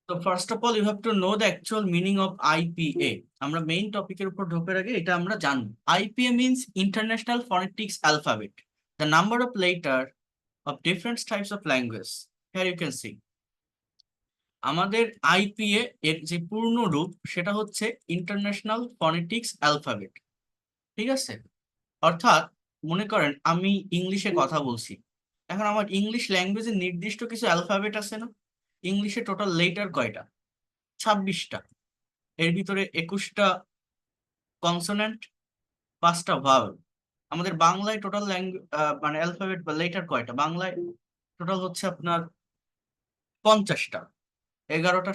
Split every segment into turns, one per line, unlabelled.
তো first of all you have to know the actual meaning of IPA. আমরা main টপিকের উপর ঢোকার আগে এটা আমরা জানবো। IPA means international phonetics alphabet, the number of letter of different types of language. Here you can see আমাদের IPA এর যে পূর্ণ রূপ সেটা হচ্ছে ইন্টারন্যাশনাল ফনেটিক্স অ্যালফাবেট। ঠিক আছে? অর্থাৎ মনে করেন আমি ইংলিশে কথা বলছি, এখন আমার ইংলিশ ল্যাঙ্গুয়েজে নির্দিষ্ট কিছু অ্যালফাবেট আছে না? ইংলিশে টোটাল লেটার কয়টা? 26টা। এর ভিতরে 21টা কনসোনেন্ট, 5টা ভাওয়েল। আমাদের বাংলায় টোটাল মানে অ্যালফাবেট বা লেটার কয়টা? বাংলায় টোটাল হচ্ছে আপনার 50টা। 11টা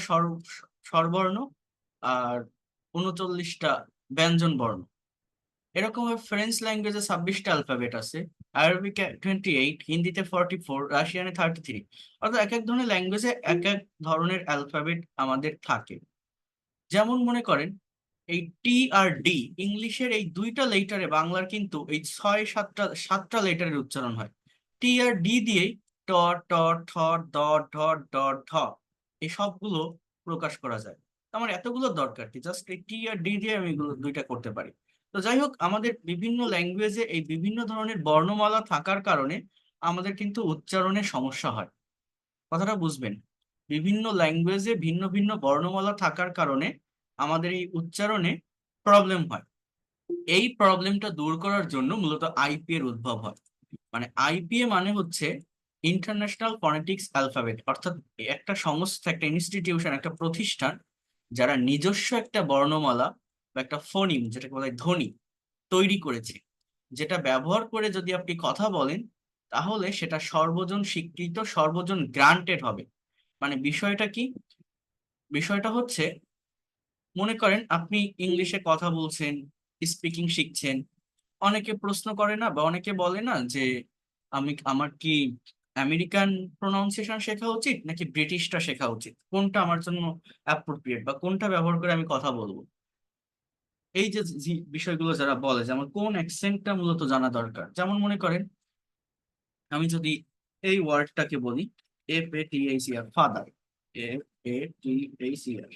স্বরবর্ণ আর 39টা ব্যঞ্জন বর্ণ। এরকম ফ্রেঞ্চ ল্যাঙ্গুয়েজে 26টা অ্যালফাবেট আছে, আরবিকে 28, হিন্দিতে 44, রাশিয়ানে 33। অর্থাৎ এক এক ধরনের ল্যাঙ্গুয়েজে এক এক ধরনের অ্যালফাবেট আমাদের থাকে। যেমন মনে করেন এই টি আর ডি, ইংলিশের এই দুইটা লেটারে বাংলার কিন্তু এই 6-7টা লেটারের উচ্চারণ হয়। টি আর ডি দিয়েই ট, ট, ঠ, ড, ঢ, ড, ঢ এই সবগুলো প্রকাশ করা যায়। তো আমার এতগুলো দরকার কি? জাস্ট এই টি আর ডি দিয়ে আমি এগুলো দুইটা করতে পারি। তো যাই হোক, আমাদের বিভিন্ন ল্যাঙ্গুয়েজে এই বিভিন্ন ধরনের বর্ণমালা থাকার কারণে আমাদের কিন্তু উচ্চারণে সমস্যা হয়। কথাটা বুঝবেন। বিভিন্ন ল্যাঙ্গুয়েজে ভিন্ন ভিন্ন বর্ণমালা থাকার কারণে আমাদের এই উচ্চারণে প্রবলেম হয়। এই প্রবলেমটা দূর করার জন্য মূলত আইপি এর উদ্ভব হয়। মানে আইপিএ মানে হচ্ছে ইন্টারন্যাশনাল ফনেটিক্স অ্যালফাবেট, অর্থাৎ একটা সংস্থা, একটা ইনস্টিটিউশন, একটা প্রতিষ্ঠান যারা নিজস্ব একটা বর্ণমালা বা একটা ফোনিম, যেটাকে বলা হয় ধ্বনি, তৈরি করেছে, যেটা ব্যবহার করে যদি আপনি কথা বলেন তাহলে সেটা সর্বজন স্বীকৃত, সর্বজন গ্রান্টেড হবে। মানে বিষয়টা কি? বিষয়টা হচ্ছে মনে করেন আপনি ইংলিশে কথা বলছেন, স্পিকিং শিখছেন। অনেকে প্রশ্ন করে না বা অনেকে বলে না যে আমার কি আমেরিকান প্রোনাউন্সিয়েশন শেখা উচিত নাকি ব্রিটিশটা শেখা উচিত, কোনটা আমার জন্য অ্যাপ্রোপ্রিয়েট বা কোনটা ব্যবহার করে আমি কথা বলবো। এই যে বিষয়গুলো যারা বলে, যেমন কোন অ্যাকসেন্টটা মূলত জানা দরকার। যেমন মনে করেন আমি যদি এই ওয়ার্ডটাকে বলি, FATHER, ফাদার, FATHER,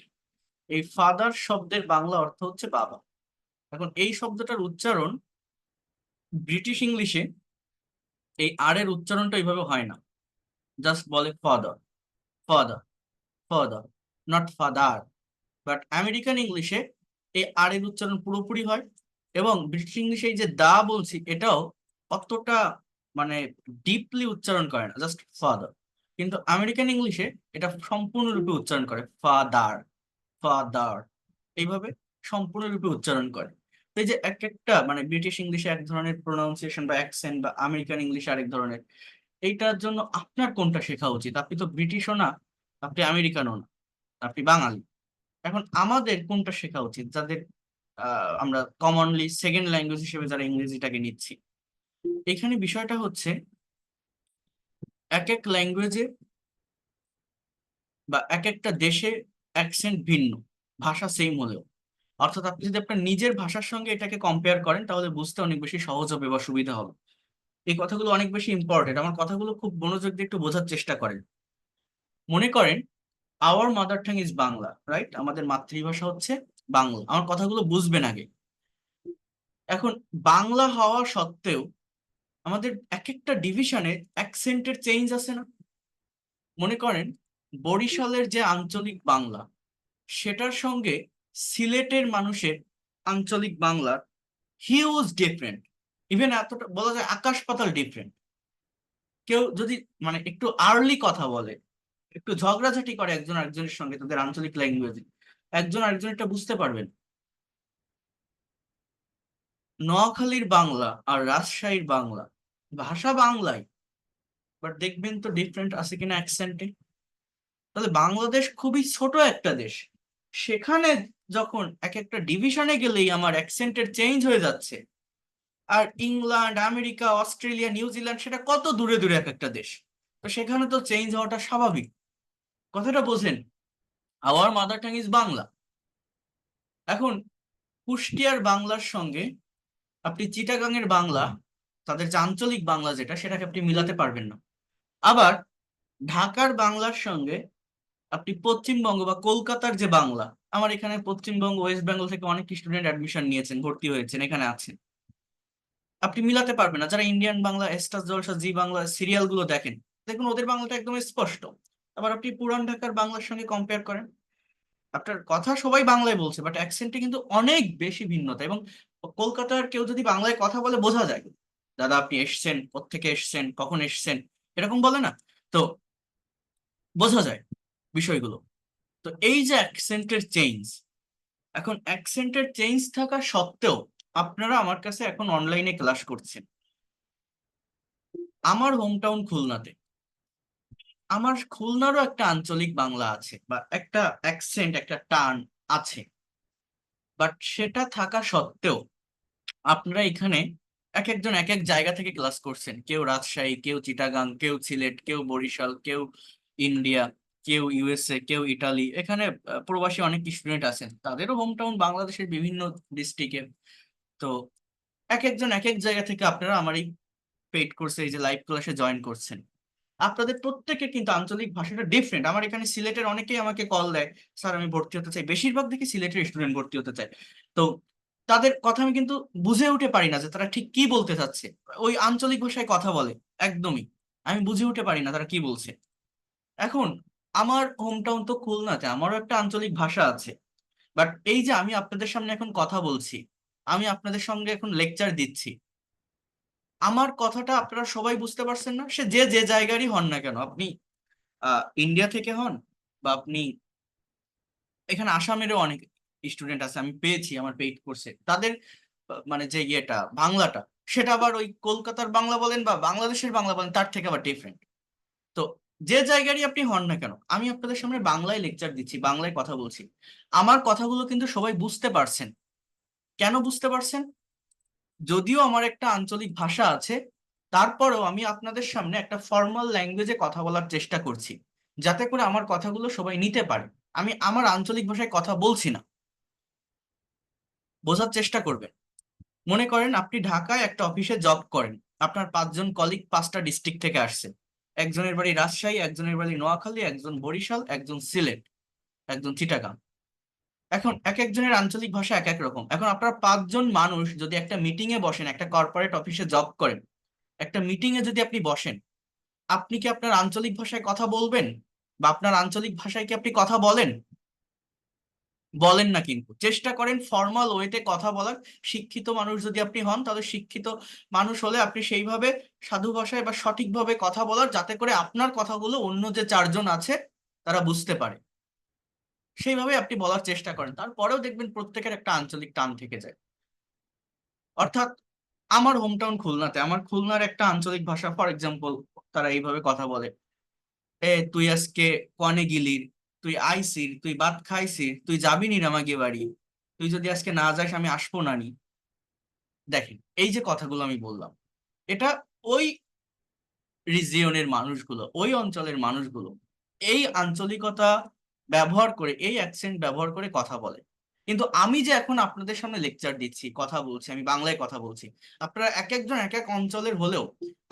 এই ফাদার শব্দের বাংলা অর্থ হচ্ছে বাবা। এখন এই শব্দটার উচ্চারণ ব্রিটিশ ইংলিশে এই আর এর উচ্চারণটা এইভাবে হয় না, জাস্ট বলে father, father, father, not father. But American ইংলিশে এই আর এর উচ্চারণ পুরোপুরি হয়। এবং ব্রিটিশ ইংলিশে এই যে দা বলছি এটাও অতটা মানে ডিপলি উচ্চারণ করে না, জাস্ট ফাদার। কিন্তু আমেরিকান ইংলিশে এটা সম্পূর্ণরূপে উচ্চারণ করে ফাদার, ফাদার, এইভাবে সম্পূর্ণরূপে উচ্চারণ করে। তো এই যে এক একটা মানে ব্রিটিশ ইংলিশে এক ধরনের প্রোনাউন্সিয়েশন বা অ্যাকসেন্ট, বা আমেরিকান ইংলিশে আরেক ধরনের। এইটার জন্য আপনার কোনটা শেখা উচিত? আপনি তো ব্রিটিশও না, আপনি আমেরিকানও না, আপনি বাঙালি। এখন আমাদের কোনটা শেখা উচিত, যাদের আমরা কমনলি সেকেন্ড ল্যাঙ্গুয়েজ হিসেবে যারা ইংরেজিটাকে নিচ্ছি? এখানে বিষয়টা হচ্ছে এক এক ল্যাঙ্গুয়েজে বা এক একটা দেশে অ্যাকসেন্ট ভিন্ন, ভাষা সেম হলেও। অর্থাৎ আপনি যদি আপনার নিজের ভাষার সঙ্গে এটাকে কম্পেয়ার করেন তাহলে বুঝতে অনেক বেশি সহজ হবে বা সুবিধা হবে। এই কথাগুলো অনেক বেশি ইম্পর্টেন্ট, আমার কথাগুলো খুব মনোযোগ দিয়ে একটু বোঝার চেষ্টা করেন। মনে করেন our mother tongue is Bangla, right? আমাদের মাতৃভাষা হচ্ছে বাংলা। আমার কথাগুলো বুঝবেন আগে। এখন বাংলা হওয়া সত্ত্বেও আমাদের এক একটা ডিভিশনে অ্যাকসেন্টের চেঞ্জ আছে না? মনে করেন বরিশালের যে আঞ্চলিক বাংলা, সেটার সঙ্গে সিলেটের মানুষের আঞ্চলিক বাংলার হিউজ ডিফারেন্ট। ইভেন এতটা বলা যায় আকাশ পাতাল ডিফারেন্ট। কেউ যদি মানে একটু আর্লি কথা বলে, একটু ঝগড়াঝাটি করে একজন আরেকজনের সঙ্গে তাদের আঞ্চলিক ল্যাঙ্গুয়েজে, একজন আরেকজন এটা বুঝতে পারবেন। নোয়াখালীর বাংলা আর রাজশাহীর বাংলা, ভাষা বাংলাই, বাট দেখবেন তো ডিফারেন্ট আছে কিনা অ্যাকসেন্টে। তাহলে বাংলাদেশ খুবই ছোট একটা দেশ, সেখানে যখন এক একটা ডিভিশনে গেলেই আমার অ্যাকসেন্টের চেঞ্জ হয়ে যাচ্ছে। আর ইংল্যান্ড, আমেরিকা, অস্ট্রেলিয়া, নিউজিল্যান্ড সেটা কত দূরে দূরে এক একটা দেশ, তো সেখানে তো চেঞ্জ হওয়াটা স্বাভাবিক। কথাটা বোঝেন? Our mother tongue is Bangla. এখন কুষ্টিয়ার বাংলার সঙ্গে আপনি চিটাগাং এর বাংলা, তাদের যে আঞ্চলিক বাংলা যেটা, সেটাকে আপনি মিলাতে পারবেন না। আবার ঢাকার বাংলার সঙ্গে আপনি পশ্চিমবঙ্গ বা কলকাতার যে বাংলা, আমার এখানে পশ্চিমবঙ্গ ওয়েস্ট বেঙ্গল থেকে অনেক স্টুডেন্ট অ্যাডমিশন নিয়েছেন, ভর্তি হয়েছেন, এখানে আছেন, আপনি মিলাতে পারবেন না। যারা ইন্ডিয়ান বাংলা, স্টার জলসা, জি বাংলা সিরিয়াল গুলো দেখেন, দেখুন ওদের বাংলাটা একদম স্পষ্ট। আবার আপনি পুরান ঢাকার বাংলার সঙ্গে কম্পেয়ার করেন, আপনার কথা সবাই বাংলায় বলছে, বাট অ্যাকসেন্টে কিন্তু অনেক বেশি ভিন্নতা। এবং কলকাতার কেউ যদি বাংলায় কথা বলে বোঝা যায়, দাদা আপনি এসছেন, কোত্থেকে এসছেন, কখন এসছেন, এরকম বলে না? তো বোঝা যায় বিষয়গুলো। তো এই যে অ্যাকসেন্টের চেঞ্জ, এখন অ্যাকসেন্টের চেঞ্জ থাকা সত্ত্বেও আপনারা আমার কাছে এখন অনলাইনে ক্লাস করছেন। আমার হোম টাউন খুলনাতে, আমার খুলনারও একটা আঞ্চলিক বাংলা আছে বা একটা অ্যাকসেন্ট, একটা টান আছে, বাট সেটা থাকা সত্ত্বেও আপনারা এখানে এক একজন এক এক জায়গা থেকে ক্লাস করছেন। কেউ রাজশাহী, কেউ চিটাগাং, কেউ সিলেট, কেউ বরিশাল, কেউ ইন্ডিয়া, কেউ ইউএসএ, কেউ ইটালি। এখানে প্রবাসী অনেক স্টুডেন্ট আছেন, তাদেরও হোম টাউন বাংলাদেশের বিভিন্ন ডিস্ট্রিক্টে। তো এক একজন এক এক জায়গা থেকে আপনারা আমার এই পেইড কোর্সে, এই যে লাইভ ক্লাসে জয়েন করছেন। আপনাদের প্রত্যেকের কিন্তু আঞ্চলিক ভাষাটা ডিফারেন্ট। আমার এখানে সিলেটের অনেকেই আমাকে কল দেয়, স্যার আমি ভর্তি হতে চাই, বেশিরভাগ দেখি সিলেটের স্টুডেন্ট ভর্তি হতে চায়। তো তাদের কথা আমি কিন্তু বুঝে উঠে পারি না যে তারা ঠিক কি বলতে চাচ্ছে। ওই আঞ্চলিক ভাষায় কথা বলে, একদমই আমি বুঝে উঠে পারি না তারা কি বলছে। এখন আমার হোম টাউন তো খুলনাতে, আমারও একটা আঞ্চলিক ভাষা আছে, বাট এই যে আমি আপনাদের সামনে এখন কথা বলছি, আমি আপনাদের সঙ্গে এখন লেকচার দিচ্ছি, আমার কথাটা আপনারা সবাই বুঝতে পারছেন না? সে যে যে জায়গারই হন না কেন, আপনি ইন্ডিয়া থেকে হন, বা আপনি এখানে আসামেরও অনেক স্টুডেন্ট আছে, আমি পেয়েছি আমার পেইড কোর্সে, তাদের মানে যে ইয়েটা বাংলাটা, সেটা আবার ওই কলকাতার বাংলা বলেন বা বাংলাদেশের বাংলা বলেন, তার থেকে আবার ডিফারেন্ট। তো যে জায়গারই আপনি হন না কেন, আমি আপনাদের সামনে বাংলায় লেকচার দিচ্ছি, বাংলায় কথা বলছি, আমার কথাগুলো কিন্তু সবাই বুঝতে পারছেন। কেন বুঝতে পারছেন? যদিও আমার একটা আঞ্চলিক ভাষা আছে, তারপরেও আমি আপনাদের সামনে একটা ফর্মাল ল্যাঙ্গুয়েজে কথা বলার চেষ্টা করছি, যাতে করে আমার কথাগুলো সবাই নিতে পারে। আমি আমার আঞ্চলিক ভাষায় কথা বলছি না, বোঝার চেষ্টা করবেন। মনে করেন আপনি ঢাকায় একটা অফিসে জব করেন, আপনার 5 জন কলিগ 5টা ডিস্ট্রিক্ট থেকে আসছে, একজনের বাড়ি রাজশাহী, একজনের বাড়ি নোয়াখালী, একজন বরিশাল, একজন সিলেট, একজন চিটাগাং। এখন এক একজনের আঞ্চলিক ভাষা এক এক রকম। এখন আপনারা 5 জন মানুষ যদি একটা মিটিং এ বসেন, একটা কর্পোরেট অফিসে জব করেন, একটা মিটিং এ যদি আপনি বসেন, আপনি কি আপনার আঞ্চলিক ভাষায় কথা বলবেন? বা আপনার আঞ্চলিক ভাষায় কি আপনি কথা বলেন? বলেন না। কিন্তু চেষ্টা করেন ফর্মাল ওয়েতে কথা বলার। শিক্ষিত মানুষ যদি আপনি হন, তাহলে শিক্ষিত মানুষ হলে আপনি সেইভাবে সাধু ভাষায় বা সঠিকভাবে কথা বলার, যাতে করে আপনার কথাগুলো অন্য যে 4 জন আছে তারা বুঝতে পারে, সেইভাবে আপনি বলার চেষ্টা করেন। তারপরেও দেখবেন প্রত্যেকের একটা আঞ্চলিক টান থেকে যায়। অর্থাৎ আমার হোম টাউন খুলনাতে, আমার খুলনার একটা আঞ্চলিক ভাষা, ফর এক্সাম্পল, তারা এইভাবে কথা বলে: এ তুই আজকে কনে গিলির, তুই আইসির, তুই ভাত খাইছিস, তুই যাবি নি রামাগে বাড়ি, তুই যদি আজকে না যাস আমি আসবো না নি। দেখেন এই যে কথাগুলো আমি বললাম, এটা ওই রিজিয়নের মানুষগুলো, ওই অঞ্চলের মানুষগুলো এই আঞ্চলিকতা ব্যবহার করে, এই অ্যাকসেন্ট ব্যবহার করে কথা বলে। কিন্তু আমি যে এখন আপনাদের সামনে লেকচার দিচ্ছি, কথা বলছি, আমি বাংলায় কথা বলছি, আপনারা এক একজন এক এক অঞ্চলের হলেও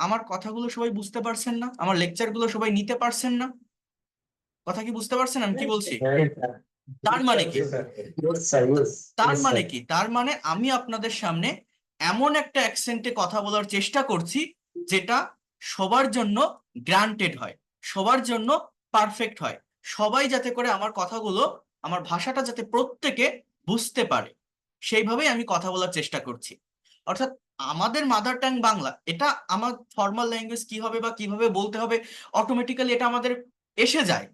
আমার কথাগুলো সবাই বুঝতে পারছেন না? আমার লেকচার গুলো সবাই নিতে পারছেন না? কথা কি বুঝতে পারছেন আমি কি বলছি? তার মানে কি? তার মানে কি? তার মানে আমি আপনাদের সামনে এমন একটা অ্যাকসেন্টে কথা বলার চেষ্টা করছি, যেটা সবার জন্য গ্রান্টেড হয়, সবার জন্য পারফেক্ট হয়, সবাই যাতে করে আমার কথাগুলো, আমার ভাষাটা যাতে প্রত্যেকে বুঝতে পারে, সেইভাবেই আমি কথা বলার চেষ্টা করছি। অর্থাৎ আমাদের মাদার টাং বাংলা, এটা আমার ফর্মাল ল্যাঙ্গুয়েজ কি হবে বা কিভাবে বলতে হবে, অটোমেটিক্যালি এটা আমাদের এসে যায়,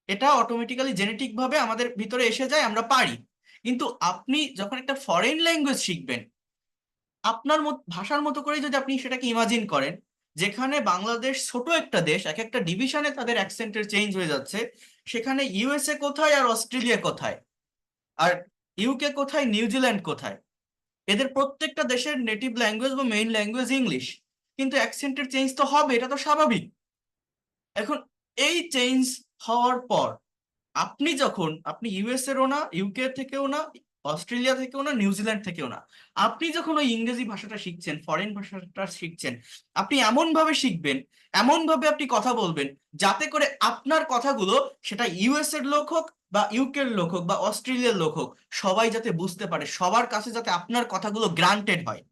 এটা অটোমেটিক্যালি জেনেটিক ভাবে আমাদের ভিতরে এসে যায়, আমরা পারি। কিন্তু আপনি যখন একটা ফরেন ল্যাঙ্গুয়েজ শিখবেন, আপনার ভাষার মতো করে যদি আপনি সেটাকে ইমাজিন করেন, যেখানে বাংলাদেশ ছোট একটা দেশ, এক একটা ডিভিশনে তাদের অ্যাকসেন্টের চেঞ্জ হয়ে যাচ্ছে, সেখানে ইউএসএ কোথায় আর অস্ট্রেলিয়া কোথায়, আর ইউকে কোথায়, নিউজিল্যান্ড কোথায়, এদের প্রত্যেকটা দেশের নেটিভ ল্যাঙ্গুয়েজ বা মেইন ল্যাঙ্গুয়েজ ইংলিশ, কিন্তু অ্যাকসেন্টের চেঞ্জ তো হবে, এটা তো স্বাভাবিক। এখন এই চেঞ্জ হওয়ার পর আপনি যখন, আপনি ইউএস এরও না, ইউকে থেকেও না, অস্ট্রেলিয়া থেকেও না, নিউজিল্যান্ড থেকেও না। আপনি যখন ওই ইংরেজি ভাষাটা শিখছেন, ফরেন ভাষাটা শিখছেন, আপনি এমন ভাবে শিখবেন, এমন ভাবে আপনি কথা বলবেন, যাতে করে আপনার কথাগুলো, সেটা ইউএস এর লোক হোক বা ইউকে এর লোক হোক বা অস্ট্রেলিয়ার লোক হোক, সবাই যাতে বুঝতে পারে, সবার কাছে যাতে আপনার কথাগুলো গ্রান্টেড হয়।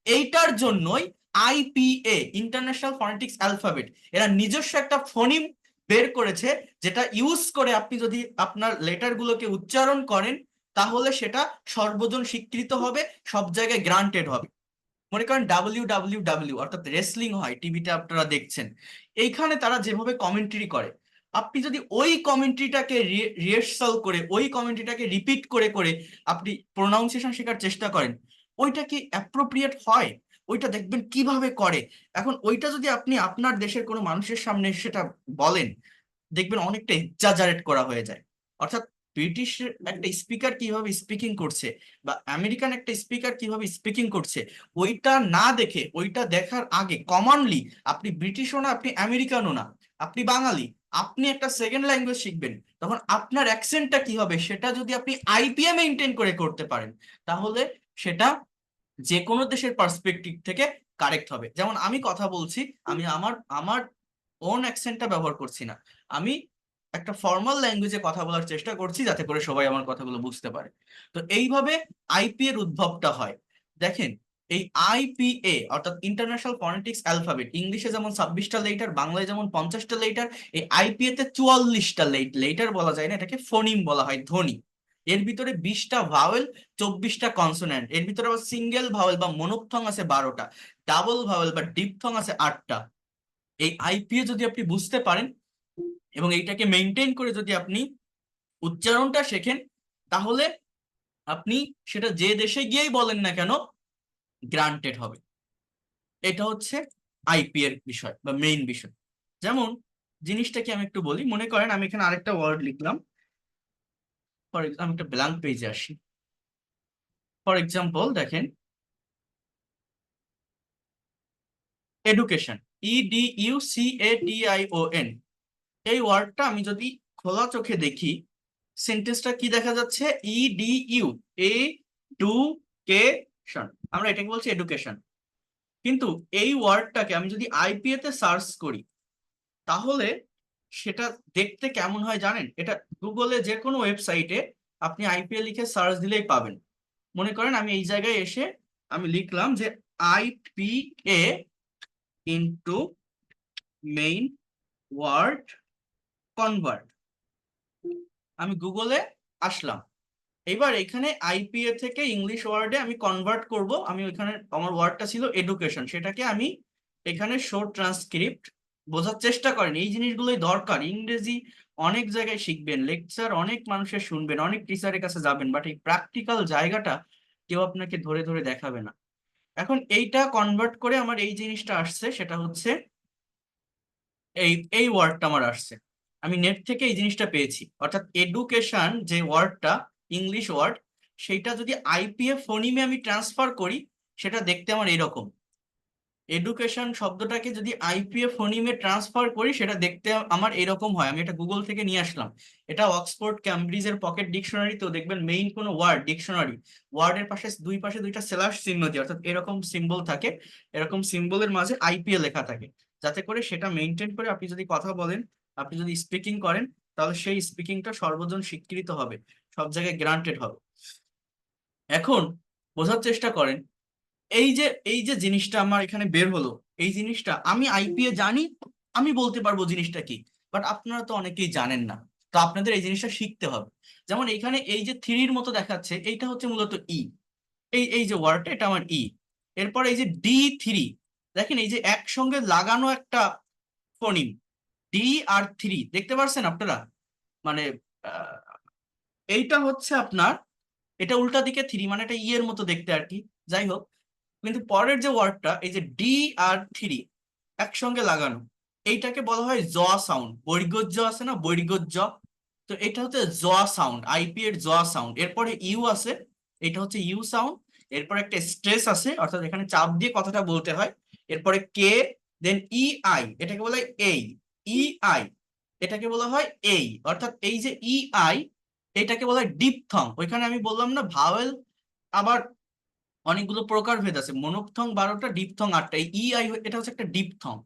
এইটার জন্যই আইপিএ, ইন্টারন্যাশনাল ফনেটিক্স অ্যালফাবেট, এরা নিজস্ব একটা ফোনিম বের করেছে, যেটা ইউজ করে আপনি যদি আপনার লেটার গুলোকে উচ্চারণ করেন, তাহলে সেটা সর্বজন স্বীকৃত হবে, সব জায়গায় গ্রান্টেড হবে। মনে করেন ডাব্লিউ অর্থাৎ রেসলিং হয়, টিভিতে আপনারা দেখছেন, এইখানে তারা যেভাবে কমেন্ট্রি করে, আপনি যদি ওই কমেন্ট্রিটাকে রিহার্সাল করে, ওই কমেন্ট্রিটাকে রিপিট করে করে আপনি প্রোনাউন্সিয়েশন শেখার চেষ্টা করেন, ওইটা কি অ্যাপ্রোপ্রিয়েট হয়? ওইটা দেখবেন কিভাবে করে। এখন ওইটা যদি আপনি আপনার দেশের কোনো মানুষের সামনে সেটা বলেন, দেখবেন অনেকটা এক্সাজারেট করা হয়ে যায়। অর্থাৎ ব্রিটিশ একটা স্পিকার কিভাবে স্পিকিং করছে বা আমেরিকান একটা স্পিকার কিভাবে স্পিকিং করছে, ওইটা না দেখে, ওইটা দেখার আগে কমনলি, আপনি ব্রিটিশও না, আপনি আমেরিকানও না, আপনি বাঙালি, আপনি একটা সেকেন্ড ল্যাঙ্গুয়েজ শিখবেন, তখন আপনার অ্যাকসেন্টটা কি হবে সেটা যদি আপনি আইপিএ মেনটেন করে করতে পারেন, তাহলে সেটা যে কোনো দেশের পার্সপেক্টিভ থেকে কারেক্ট হবে। যেমন আমি কথা বলছি, আমি আমার আমার ওন অ্যাকসেন্টটা ব্যবহার করছি না, আমি একটা ফর্মাল ল্যাঙ্গুয়েজে কথা বলার চেষ্টা করছি, যাতে করে সবাই আমার কথাগুলো বুঝতে পারে। তো এইভাবে আইপি এর উদ্ভবটা হয়। দেখেন, এই আইপিএ অর্থাৎ ইন্টারন্যাশনাল ফনেটিক্স অ্যালফাবেট, ইংলিশে যেমন 26টা লেটার, বাংলায় যেমন 50টা লেটার, এই আইপিএ তে 44টা লেটার বলা যায় না, এটাকে ফোনিম বলা হয়, ধ্বনি। এর ভিতরে 20টা ভাওয়েল, 24টা কনসোন্যান্ট, এর ভিতরে আবার সিঙ্গেল ভাওয়েল বা মনোপথং আছে 12টা, ডাবল ভাওয়েল বা ডিপথং আছে 8টা। এই আইপিএ যদি আপনি বুঝতে পারেন এবং এইটাকে মেনটেন করে যদি আপনি উচ্চারণটা শেখেন, তাহলে আপনি সেটা যে দেশে গিয়েই বলেন না কেন, গ্রান্টেড হবে। এটা হচ্ছে আইপি এর বিষয় বা মেইন বিষয়। যেমন জিনিসটা কি আমি একটু বলি, মনে করেন আমি এখানে আরেকটা ওয়ার্ড লিখলাম, ফর আমি একটা ব্ল্যাঙ্ক পেজে আসি। ফর এক্সাম্পল দেখেন, এডুকেশন, EDUCATION, এই ওয়ার্ডটা আমি যদি খোলা চোখে দেখি, সেন্টেন্সটা কি দেখা যাচ্ছে, এডুকেশন, আমরা এটাকে বলছি এডুকেশন। কিন্তু এই ওয়ার্ডটাকে আমি যদি আইপিএ তে সার্চ করি, তাহলে সেটা দেখতে কেমন হয় জানেন? এটা গুগলে যে কোনো ওয়েবসাইটে আপনি আইপিএ লিখে সার্চ দিলেই পাবেন। মনে করেন আমি এই জায়গায় এসে আমি লিখলাম যে IPA into main word convert, আমি গুগলে আসলাম। এবার এখানে আইপিএ থেকে ইংলিশ ওয়ার্ডে আমি কনভার্ট করব, আমি ওইখানে আমার ওয়ার্ডটা ছিল এডুকেশন, সেটাকে আমি এখানে শো ট্রান্সক্রিপ্ট। বোঝার চেষ্টা করেন, এই জিনিসগুলোই দরকার। ইংরেজি অনেক জায়গায় শিখবেন, লেকচার অনেক মানুষের শুনবেন, অনেক টিচারের কাছে যাবেন, বাট এই প্র্যাকটিক্যাল জায়গাটা কেউ আপনাকে ধরে ধরে দেখাবে না। এখন এইটা কনভার্ট করে আমার এই জিনিসটা আসছে, সেটা হচ্ছে এই এই ওয়ার্ডটা আমার আসছে, আমি নেট থেকে এই জিনিসটা পেয়েছি। অর্থাৎ এডুকেশন যে ওয়ার্ডটা, ইংলিশ ওয়ার্ড, সেইটা যদি আইপিএ ফোনিমে আমি ট্রান্সফার করি, সেটা দেখতে আমার এরকম। এডুকেশন শব্দটাকে যদি আইপিএ ফোনিমে ট্রান্সফার করি, সেটা দেখতে আমার এরকম হয়। আমি এটা গুগল থেকে নিয়ে আসলাম, এটা অক্সফোর্ড ক্যামব্রিজের পকেট ডিকশনারি, তো দেখবেন মেইন কোনো ওয়ার্ড ডিকশনারি, ওয়ার্ডের পাশে দুই পাশে দুইটা স্ল্যাশ চিহ্ন দিয়ে, অর্থাৎ এরকম সিম্বল থাকে, এরকম সিম্বলের মাঝে আইপিএ লেখা থাকে, যাতে করে সেটা মেনটেন করে আপনি যদি কথা বলেন, আপনি যদি স্পিকিং করেন, তাহলে সেই স্পিকিংটা সর্বজন স্বীকৃত হবে, সব জায়গায় গ্রান্টেড হবে। এখন বোঝার চেষ্টা করেন, এই যে জিনিসটা আমার এখানে বের হলো, এই জিনিসটা আমি আইপিএ জানি, আমি বলতে পারবো জিনিসটা কি, বাট আপনারা তো অনেকেই জানেন না। তো আপনাদের এই জিনিসটা শিখতে হবে। যেমন এখানে এই যে থ্রির মতো দেখাচ্ছে, এইটা হচ্ছে মূলত ই, এই এই যে ওয়ার্ডটা, এটা আমার ই। এরপর এই যে D3, দেখেন এই যে একসঙ্গে লাগানো একটা ফোনিম, ডি আর থ্রি, দেখতে পারছেন আপনারা? মানে আহ, এইটা হচ্ছে আপনার, এটা উল্টা দিকে থ্রি, মানে এটা ই এর মতো দেখতে আর কি। যাই হোক, কিন্তু পরের যে ওয়ার্ডটা, এই যে ডি আর থ্রি একসঙ্গে লাগানো, এইটাকে বলা হয় জ সাউন্ড। বৈর্গজ জ আছে না, বৈর্গজ জ, তো এটা হচ্ছে জ সাউন্ড, আইপি এর জ সাউন্ড। এরপরে ইউ আছে, এটা হচ্ছে ইউ সাউন্ড। এরপর একটা স্ট্রেস আছে, অর্থাৎ এখানে চাপ দিয়ে কথাটা বলতে হয়। এরপরে কে, দেন ই আই, এটাকে বলা হয় এই, ই আই, এটাকে বলা হয় এই। অর্থাৎ এই যে ই আই, এটাকে বলা হয় ডিপথং। ওইখানে আমি বললাম না ভাওয়েল আবার অনেকগুলো প্রকারভেদ আছে, মনোপথং 12টা, ডিপথং 8টা, এই ই আই এটা হচ্ছে একটা ডিপথং।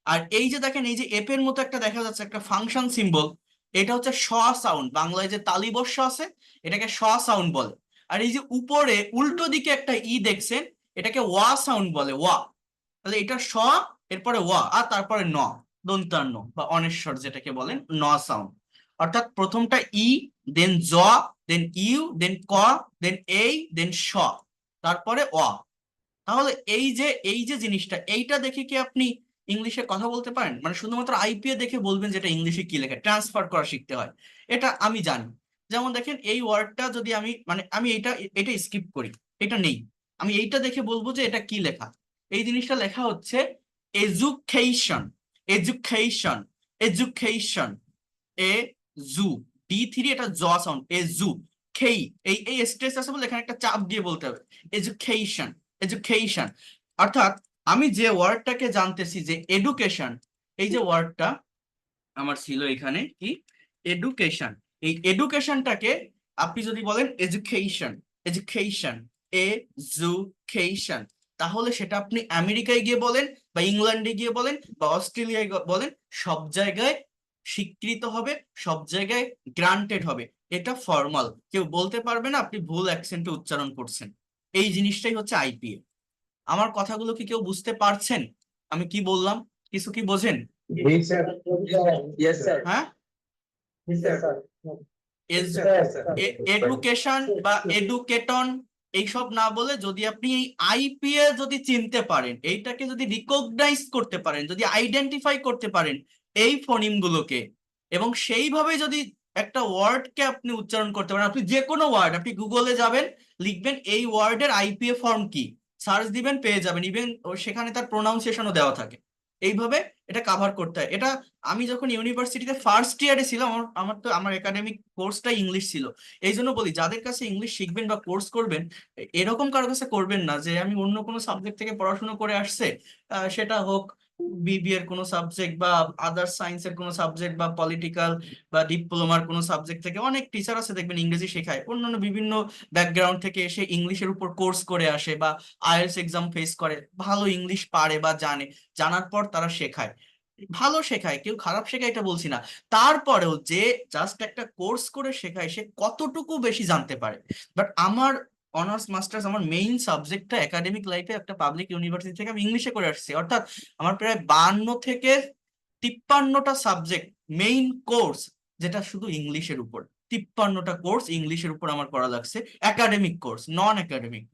আর এই যে দেখেন এই যে এপের মতো একটা দেখা যাচ্ছে একটা ফাংশন সিম্বল, এটা হচ্ছে স সাউন্ড, বাংলায় যে তালিবর্ষ আছে এটাকে স সাউন্ড বলে। আর এই যে উপরে উল্টো দিকে একটা ই দেখছেন, এটাকে ওয়া সাউন্ড বলে, ওয়া। তাহলে এটা স, এরপরে ওয়া, আর তারপরে ন, দন্তান্ন বা অনেশ্বর যেটাকে বলেন, ন সাউন্ড। অর্থাৎ প্রথমটা ই, দেন জ, দেন ইউ, দেন ক, দেন এই, দেন স, তারপরে অ। তাহলে এই যে জিনিসটা, এইটা দেখে কি আপনি ইংলিশে কথা বলতে পারেন? মানে শুধুমাত্র আইপিএ দেখে বলবেন যেটা ইংলিশে কি লেখা, ট্রান্সফার করা শিখতে হয়, এটা আমি জানি। যেমন দেখেন এই ওয়ার্ডটা যদি আমি মানে আমি এটা এটা স্কিপ করি, এটা নেই, আমি এইটা দেখে বলবো যে এটা কি লেখা। এই জিনিসটা লেখা হচ্ছে এজুকেশন, এজুকেশন, এজুকেশন, এ জু, ডি3, এটা জ সাউন্ড, এ জু, খেই, এই স্ট্রেস আছে বলে এখানে একটা চাপ দিয়ে বলতে হবে, এজুকেশন, এজুকেশন। অর্থাৎ আমি যে ওয়ার্ডটাকে জানতেছি যে এডুকেশন, এই যে ওয়ার্ডটা আমার ছিল এখানে কি, এডুকেশন, এই এডুকেশনটাকে আপনি যদি বলেন এডুকেশন, এডুকেশন, এডুকেশন, তাহলে সেটা আপনি আমেরিকায় গিয়ে বলেন বা ইংল্যান্ডে গিয়ে বলেন বা অস্ট্রেলিয়ায় বলেন, সব জায়গায় স্বীকৃত হবে, সব জায়গায় গ্রান্টেড হবে। এটা ফর্মাল, কেউ বলতে পারবে না আপনি ভুল অ্যাকসেন্টে উচ্চারণ করছেন। এই জিনিসটাই হচ্ছে আইপিএ। আমার কথাগুলো কি কেউ বুঝতে পারছেন? আমি কি বললাম, কিছু কি বোঝেন?
Yes, sir. Yes, sir.
হ্যাঁ,
Yes, sir.
এজ
Yes, sir.
এডুকেশন বা এডুকেটন এইসব না বলে যদি আপনি এই আইপিএ যদি চিনতে পারেন, এইটাকে যদি রিকগনাইজ করতে পারেন, যদি আইডেন্টিফাই করতে পারেন এই ফোনিম গুলোকে, এবং সেইভাবে যদি একটা ওয়ার্ডকে আপনি উচ্চারণ করতে পারেন, আপনি যে কোনো ওয়ার্ড, আপনি গুগলে যাবেন, লিখবেন এই ওয়ার্ডের আইপিএ ফর্ম কি, সার্চ দিবেন, পেয়ে যাবেন, ইভেন সেখানে তার প্রোনাউন্সিয়েশনও দেওয়া থাকে। এইভাবে এটা কাভার করতে হয়। এটা আমি যখন ইউনিভার্সিটিতে ফার্স্ট ইয়ারে ছিলাম, আমার তো আমার একাডেমিক কোর্সটাই ইংলিশ ছিল। এই জন্য বলি যাদের কাছে ইংলিশ শিখবেন বা কোর্স করবেন, এরকম কারো কাছে করবেন না যে আমি অন্য কোনো সাবজেক্ট থেকে পড়াশোনা করে আসছে, সেটা হোক বিবি এর কোনো সাবজেক্ট বা আদার সায়েন্সের কোনো সাবজেক্ট বা পলিটিক্যাল বা ডিপ্লোমার কোনো সাবজেক্ট থেকে। অনেক টিচার আছে দেখবেন ইংরেজি শেখায়, অন্যান্য বিভিন্ন ব্যাকগ্রাউন্ড থেকে এসে ইংলিশের উপর কোর্স করে আসে বা আইএলটিএস এক্সাম ফেস করে, ভালো ইংলিশ পারে বা জানে, জানার পর তারা শেখায়, ভালো শেখায়, কেউ খারাপ শেখায় এটা বলছি না। তারপরেও যে জাস্ট একটা কোর্স করে শেখায় সে কতটুকু বেশি জানতে পারে। বাট আমার অনার্স মাস্টার্স, আমার মেইন সাবজেক্টটা একাডেমিক লাইফে একটা পাবলিক ইউনিভার্সিটি থেকে আমি ইংলিশে করে আসছি, অর্থাৎ আমার প্রায় 52 থেকে 53টা সাবজেক্ট মেইন কোর্স, যেটা শুধু ইংলিশের উপর, 53টা কোর্স ইংলিশের উপর আমার করা লাগছে, একাডেমিক কোর্স, নন একাডেমিক।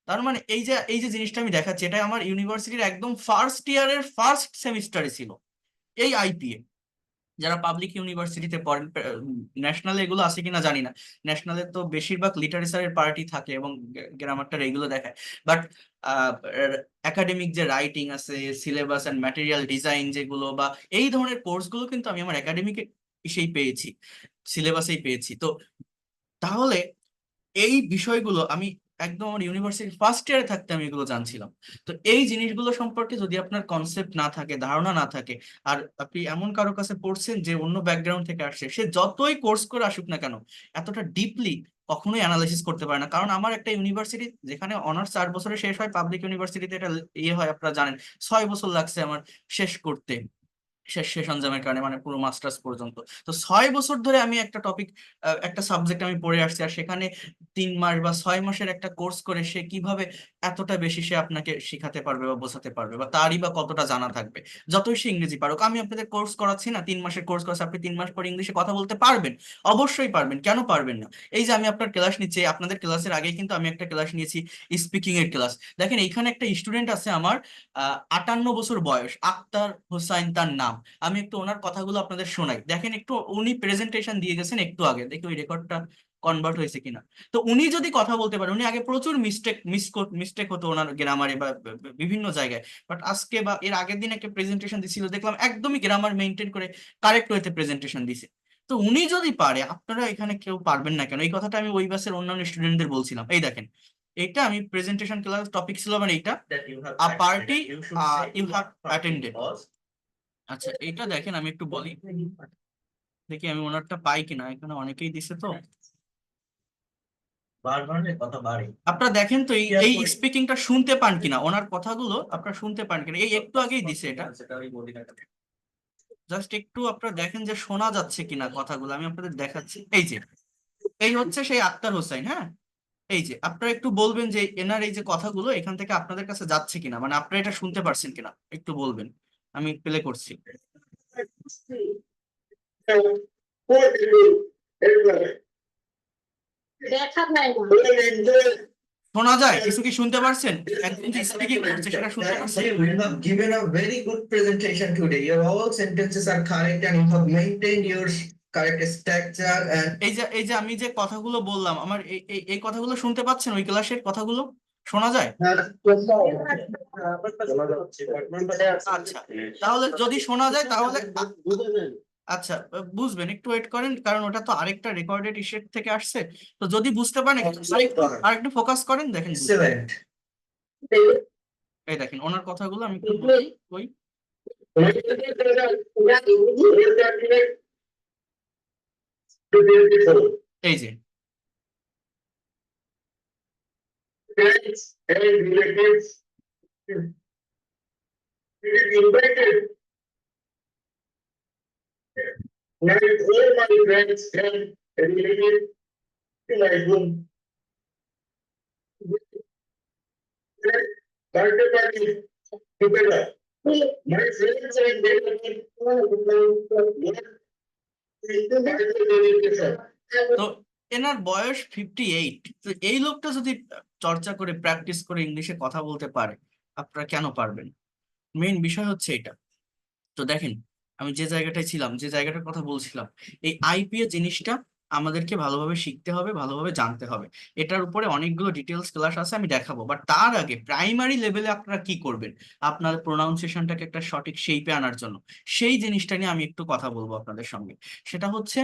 তার মানে এই যে জিনিসটা আমি দেখাচ্ছি, এটা আমার ইউনিভার্সিটির একদম ফার্স্ট ইয়ারের ফার্স্ট সেমিস্টারে ছিল এই আইপিএ। যারা পাবলিক ইউনিভার্সিটিতে পড়েন, ন্যাশনালে এগুলো আছে কিনা জানি না, ন্যাশনালে তো বেশিরভাগ লিটারেচারের পার্টি থাকে এবং গ্রামারটা এগুলো দেখায়। বাট একাডেমিক যে রাইটিং আছে, সিলেবাস এন্ড ম্যাটেরিয়াল ডিজাইন যেগুলো বা এই ধরনের কোর্সগুলো কিন্তু আমি আমার একাডেমিক ইসেই পেয়েছি, সিলেবাসেই পেয়েছি। তো তাহলে এই বিষয়গুলো আমি একদম আমার ইউনিভার্সিটি ফার্স্ট ইয়ারে থাকতে আমি এগুলো জানছিলাম। তো এই জিনিসগুলো সম্পর্কে যদি আপনার কনসেপ্ট না থাকে, ধারণা না থাকে, আর আপনি এমন কারো কাছে পড়ছেন যে অন্য ব্যাকগ্রাউন্ড থেকে আসছে, সে যতই কোর্স করে আসুক না কেন এতটা ডিপলি কখনোই অ্যানালাইসিস করতে পারে না। কারণ আমার একটা ইউনিভার্সিটি যেখানে অনার্স 4 বছরে শেষ হয়, পাবলিক ইউনিভার্সিটিতে এটা ইয়ে হয় আপনারা জানেন, 6 বছর লাগছে আমার শেষ করতে, শেষ সেশনজামের কারণে, মানে পুরো মাস্টার্স পর্যন্ত। তো 6 বছর ধরে আমি একটা টপিক, একটা সাবজেক্ট আমি পড়ে আসছি, আর সেখানে 3 মাস বা 6 মাসের একটা কোর্স করে সে কিভাবে এতটা বেশি সে আপনাকে শিখাতে পারবে বা বোঝাতে পারবে, বা তারই বা কতটা জানা থাকবে? যতই সে ইংরেজি পারুক, আমি আপনাদের কোর্স করাচ্ছি না, 3 মাসের কোর্স করাচ্ছি, আপনি 3 মাস পর ইংলিশে কথা বলতে পারবেন, অবশ্যই পারবেন, কেন পারবেন না? এই যে আমি আপনার ক্লাস নিচ্ছি, আপনাদের ক্লাসের আগে কিন্তু আমি একটা ক্লাস নিয়েছি, স্পিকিং এর ক্লাস। দেখেন এইখানে একটা স্টুডেন্ট আছে আমার, 58 বছর বয়স, আক্তার হোসাইন তার নাম। আমি একটু ওনার কথাগুলো আপনাদের শোনাই, দেখেন একটু, উনি প্রেজেন্টেশন দিয়ে গেছেন একটু আগে, দেখি ওই রেকর্ডটা কনভার্ট হয়েছে কিনা। তো উনি যদি কথা বলতে পারে, উনি আগে প্রচুর মিস্টেক হতো ওনার গ্রামারে বা বিভিন্ন জায়গায়, বাট আজকে বা এর আগের দিন একটা প্রেজেন্টেশন দিছিল, দেখলাম একদমই গ্রামার মেনটেন করে কারেক্ট ওয়েতে প্রেজেন্টেশন দিছে। তো উনি যদি পারে, আপনারা এখানে কেউ পারবেন না কেন? এই কথাটা আমি ওই বাসের অন্যান্য স্টুডেন্টদের বলছিলাম। এই দেখেন, এটা আমি প্রেজেন্টেশন ক্লাস টপিক ছিল আমার এইটা, a party you have attended. আচ্ছা এটা দেখেন, আমি একটু বলি, দেখি আমি ওনারটা পাই কিনা, এখানে অনেকেই দিছে তো। আপনারা দেখেন তো এই স্পিকিংটা শুনতে পান কিনা, ওনার কথাগুলো আপনারা শুনতে পান কিনা। এই একটু আগেই দিছে এটা, জাস্ট একটু আপনারা দেখেন যে শোনা যাচ্ছে কিনা কথাগুলো, আমি আপনাদের দেখাচ্ছি। এই যে এই হচ্ছে সেই আক্তার হোসেন, হ্যাঁ। এই যে আপনারা একটু বলবেন যে এনার এই যে কথাগুলো এখান থেকে আপনাদের কাছে যাচ্ছে কিনা, মানে আপনারা এটা শুনতে পারছেন কিনা, একটু বলবেন। আমি প্লে করছি। শোনা যায়? কিছু কি শুনতে পারছেন? একদম যে স্পিকিং করছে সেটা শুনতে পারছেন?
You have given a very good presentation today. Your all sentences are correct and you have maintained your correct structure and
এই যে আমি যে কথাগুলো বললাম, আমার এই কথাগুলো শুনতে পাচ্ছেন? ওই ক্লাসের কথাগুলো শোনা যায়? আচ্ছা, তাহলে যদি শোনা যায় তাহলে আচ্ছা, বুঝবেন, একটু ওয়েট করেন, কারণ ওটা তো আরেকটা রেকর্ডেড ইসের থেকে আসছে। তো যদি বুঝতে পারেন আরেকটু ফোকাস করেন, দেখেন বুঝবেন।
excellent.
এই দেখেন ওনার কথাগুলো আমি একটু বলি, ওই এই যে
Friends and relatives, it is invited. Now, all my friends and relatives to my home. Birthday party together. My friends and relatives.
তো এনার বয়স 58। তো এই লোকটা যদি চর্চা করে প্র্যাকটিস করে ইংলিশে কথা বলতে পারে, আপনারা কেন পারবেন? মেইন বিষয় হচ্ছে এটা। তো দেখেন, আমি যে জায়গাটায় ছিলাম, যে জায়গাটার কথা বলছিলাম, এই আইপিএ জিনিসটা আমাদেরকে ভালোভাবে শিখতে হবে, ভালোভাবে জানতে হবে। এটার উপরে অনেকগুলো ডিটেলস ক্লাস আছে, আমি দেখাবো। বাট তার আগে প্রাইমারি লেভেলে আপনারা কি করবেন, আপনার প্রোনাউন্সিয়েশনটাকে একটা সঠিক শেপে আনার জন্য সেই জিনিসটা নিয়ে আমি একটু কথা বলবো আপনাদের সঙ্গে। সেটা হচ্ছে,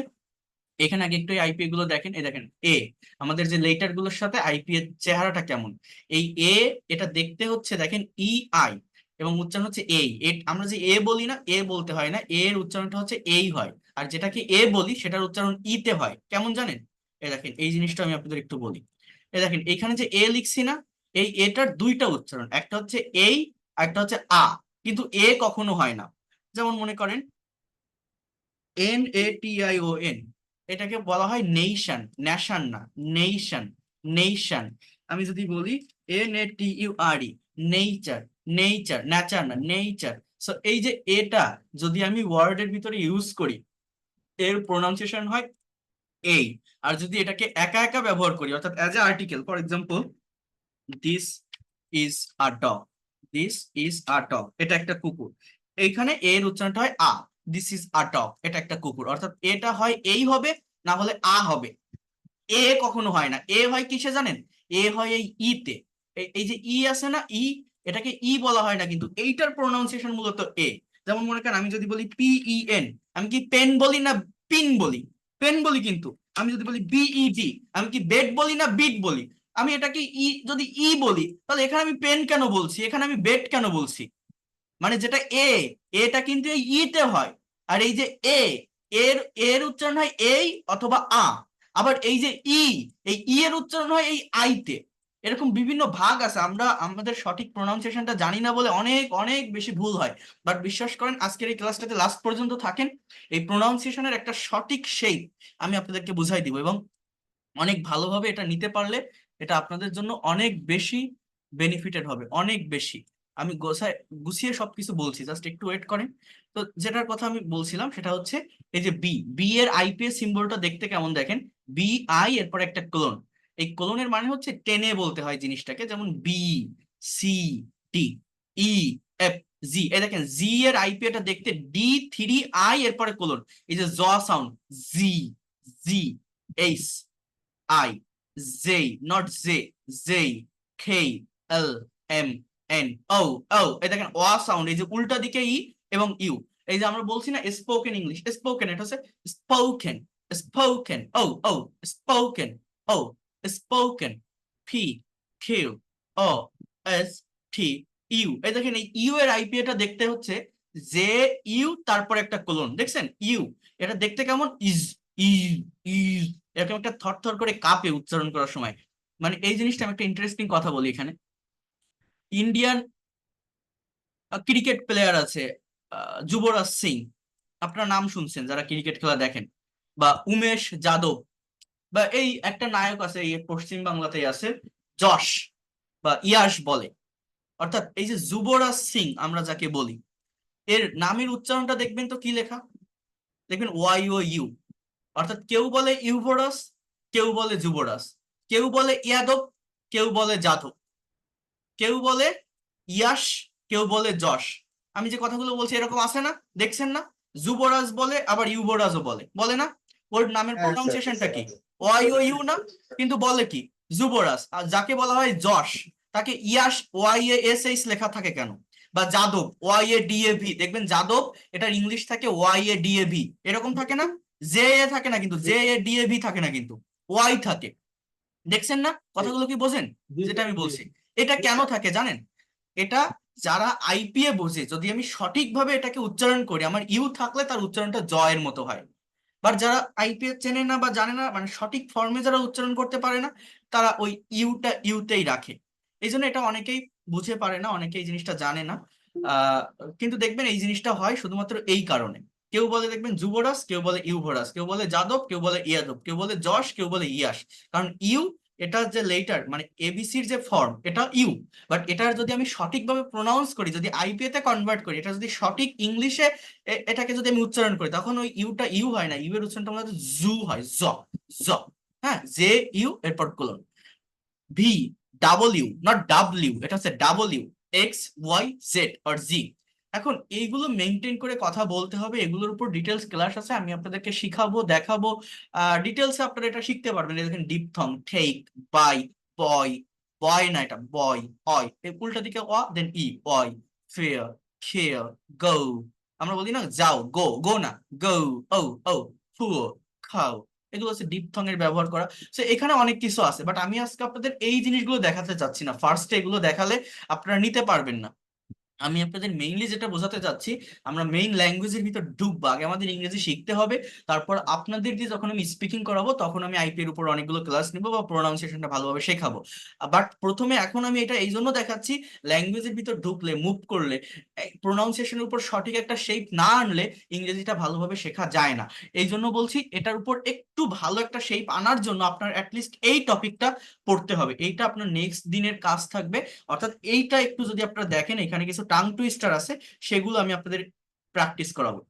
এখানে আগে একটু আইপিএ গুলো দেখেন। এই দেখেন এ, আমাদের যে লেটার গুলোর সাথে আইপিএ চেহারাটা কেমন। এই এ, এটা দেখতে হচ্ছে দেখেন ই আই, এবং উচ্চারণ হচ্ছে এই। আমরা যে এ বলি না, এ বলতে হয় না, এর উচ্চারণটা হচ্ছে এই হয়। আর যেটাকে এ বলি সেটার উচ্চারণ ইতে হয়। কেমন জানেন? এই দেখেন এই জিনিসটা আমি আপনাদের একটু বলি। এই দেখেন এখানে যে এ লিখছি না, এই এটার দুইটা উচ্চারণ, একটা হচ্ছে এই আর একটা হচ্ছে আ, কিন্তু এ কখনো হয় না। যেমন মনে করেন NATION, এটাকে বলা হয় নেশন, ন্যাশন না, নেশন, নেশন। আমি যদি বলি NATURE, নেচার, নেচার, ন্যাচার না, নেচার। সো এই যে এটা যদি আমি ওয়ার্ডের ভিতরে ইউজ করি, এর প্রোনাউন্সিয়েশন হয় এই। আর যদি এটাকে একা একা ব্যবহার করি, অর্থাৎ as a article, for example this is a dog, this is a dog, এটা একটা কুকুর। এইখানে এর উচ্চারণটা হয় আ। দিস ইজ আ ডগ, এটা একটা কুকুর। অর্থাৎ এটা হয় এই হবে, না হলে আ হবে। এ কখনো হয় না। এ হয় কিসে জানেন? এ হয় এই ইতে। এই যে ই আছে না, ই, এটাকে ই বলা হয় না, কিন্তু এইটার প্রোনাউন্সিয়েশন মূলত এ। যেমন মনে করেন আমি যদি বলি PEN, আমি কি পেন বলি না পিন বলি? পেন বলি। কিন্তু আমি যদি বলি BED, আমি কি বেড বলি না বিট বলি? আমি এটাকে ই যদি ই বলি, তাহলে এখানে আমি পেন কেন বলছি, এখানে আমি বেড কেন বলছি? মানে যেটা এ, এটা কিন্তু এই ইতে হয়। আর এই যে এ, এর এর উচ্চারণ হয় এই অথবা আ। আবার এই যে ই, এই ই এর উচ্চারণ হয় এই আইতে। এরকম বিভিন্ন ভাগ আছে, আমরা আমাদের সঠিক প্রোনাউন্সিয়েশনটা জানি না বলে অনেক অনেক বেশি ভুল হয়। বাট বিশ্বাস করেন, আজকের এই ক্লাসটাতে লাস্ট পর্যন্ত থাকেন, এই প্রোনাউন্সিয়েশনের একটা সঠিক শেপ আমি আপনাদেরকে বুঝাই দিব, এবং অনেক ভালোভাবে এটা নিতে পারলে এটা আপনাদের জন্য অনেক বেশি বেনিফিটেড হবে, অনেক বেশি। আমি গুছিয়ে সবকিছু বলছি, জাস্ট একটু ওয়েট করেন। তো যেটার কথা আমি বলছিলাম সেটা হচ্ছে, এই যে বি, বি এর আইপিএস সিম্বলটা দেখতে কেমন দেখেন, BI এরপর একটা কোলন। এই কোলনের মানে হচ্ছে টেনে বলতে হয় জিনিসটাকে, যেমন BCD, E F G। এই দেখেন জি এর আইপিএটা দেখতে D3I এরপরে কোলন। এই যে জ sound, G G H I, J, not J, J, KLMNO, ও। এই দেখেন ওয়া সাউন্ড, এই যে উল্টা দিকে ই এবং ইউ। এই যে আমরা বলছি না স্পোকেন ইংলিশ, স্পোকেন, এটা হচ্ছে স্পোকেন, স্পোকেন, ও, স্পোকেন, ও, স্পোকেন, PQOSTU। এই দেখেন এই ইউ এর আইপিএটা দেখতে হচ্ছে JU, তারপর একটা কোলন, দেখছেন ইউ। এটা দেখতে কেমন, ইজ, ইজ, ইজ, এরকম একটা থরথর করে কাঁপে উচ্চারণ করার সময়। মানে এই জিনিসটা আমি একটা ইন্টারেস্টিং কথা বলি এখানে। ইন্ডিয়ান ক্রিকেট প্লেয়ার আছে যুবরাজ সিং, আপনারা নাম শুনছেন যারা ক্রিকেট খেলা দেখেন, বা উমেশ যাদব, বা এই একটা নায়ক আছে এই পশ্চিম বাংলাতেই আছে, যশ বা ইয়াশ বলে। অর্থাৎ এই যে যুবরাজ সিং আমরা যাকে বলি, এর নামের উচ্চারণটা দেখবেন তো কি লেখা, দেখবেন ওয়াই ও ইউ। অর্থাৎ কেউ বলে ইউভরাজ, কেউ বলে যুবরাজ, কেউ বলে ইয়াদব, কেউ বলে যাদব, কেউ বলে ইয়াশ, কেউ বলে যশ। আমি যে কথাগুলো বলছি এরকম আছে না, দেখছেন না? যুবরাজ বলে আবার ইউবরাজও বলে, বলে না? ওর নামের প্রোনাউন্সিয়েশনটা কি? ওয়াই ও ইউ না, কিন্তু বলে কি যুবরাজ। আর যাকে বলা হয় যশ, তাকে Yash Y A S H লেখা থাকে কেন? বা Yadav Y A D A V, দেখবেন যাদব এটার ইংলিশ থাকে Y A D A V, এরকম থাকে না? জে এ থাকে না, কিন্তু J A D A V থাকে না, কিন্তু ওয়াই থাকে। দেখছেন না কথাগুলো কি বোঝেন যেটা আমি বলছি? এটা কেন থাকে জানেন? এটা যারা আইপিএ বোঝে, যদি আমি সঠিকভাবে এটাকে উচ্চারণ করি, আমার ইউ থাকলে তার উচ্চারণটা জয়ের মতো হয়। বাট যারা আইপিএ চেনে না বা জানে না, মানে সঠিক ফর্মে যারা উচ্চারণ করতে পারে না, তারা ওই ইউটা ইউতেই রাখে। এই জন্য এটা অনেকেই বুঝে পারে না, অনেকে এই জিনিসটা জানে না। আহ কিন্তু দেখবেন এই জিনিসটা হয় শুধুমাত্র এই কারণে। কেউ বলে দেখবেন যুবরাজ, কেউ বলে ইউভরাজ, কেউ বলে যাদব, কেউ বলে ইয়াদব, কেউ বলে যশ, কেউ বলে ইয়াস। কারণ ইউ, এটা যে লেটার মানে এবিসির যে ফর্ম, এটা ইউ। বাট এটার যদি আমি সঠিকভাবে প্রোনাউন্স করি, যদি আইপিএ তে কনভার্ট করি, এটা যদি সঠিক ইংলিশে এটাকে যদি আমি উচ্চারণ করি, তখন ওই ইউটা ইউ হয় না, ইউ এর উচ্চারণটা আমাদের জু হয়, জ, জ। হ্যাঁ, জে ইউ এরপর কোলন, V, double U, not W, এটা হচ্ছে double U, X Y Z আর জি। এখন এইগুলো মেনটেন করে কথা বলতে হবে, এগুলোর উপর ডিটেলস ক্লাস আছে, আমি আপনাদেরকে শিখাবো, দেখাবো। ডিটেলসে আপনারা এটা শিখতে পারবেন। এই দেখেন ডিপথং, ঠেক, বাই, বয়, বয় না এটা বয়, অয়, এই উল্টা দিকে অ, দেন ই, অয়, ফেয়ার, খেয়ার, গো। আমরা বলি না যাও, গো, গো না, গো, ও, ও, ফুও, খাও। এগুলো হচ্ছে ডিপথং এর ব্যবহার করা। তো এখানে অনেক কিছু আছে, বাট আমি আজকে আপনাদের এই জিনিসগুলো দেখাতে চাচ্ছি না। ফার্স্টে এগুলো দেখালে আপনারা নিতে পারবেন না। আমি আপনাদের মেইনলি যেটা বোঝাতে চাচ্ছি, আমরা মেইন ল্যাঙ্গুয়েজের ভিতর ঢুকবো, আগে আমাদের ইংরেজি শিখতে হবে। তারপর আপনাদের দিয়ে যখন আমি স্পিকিং করাবো, তখন আমি আইপি এর উপর অনেকগুলো ক্লাস নিব বা প্রোনাউন্সিয়েশনটা ভালোভাবে শেখাবো। বাট প্রথমে এখন আমি এটা এই জন্য দেখাচ্ছি, ল্যাঙ্গুয়েজের ভিতর ঢুকলে, মুভ করলে, প্রোনাউন্সিয়েশনের উপর সঠিক একটা শেপ না আনলে ইংরেজিটা ভালোভাবে শেখা যায় না। এই জন্য বলছি, এটার উপর একটু ভালো একটা শেপ আনার জন্য আপনার অ্যাটলিস্ট এই টপিকটা পড়তে হবে। এইটা আপনার নেক্সট দিনের কাজ থাকবে। অর্থাৎ এইটা একটু যদি আপনারা দেখেন, এখানে কিছু টাং টুইস্টার আছে, সেগুলো আমি আপনাদের প্র্যাকটিস করাবো।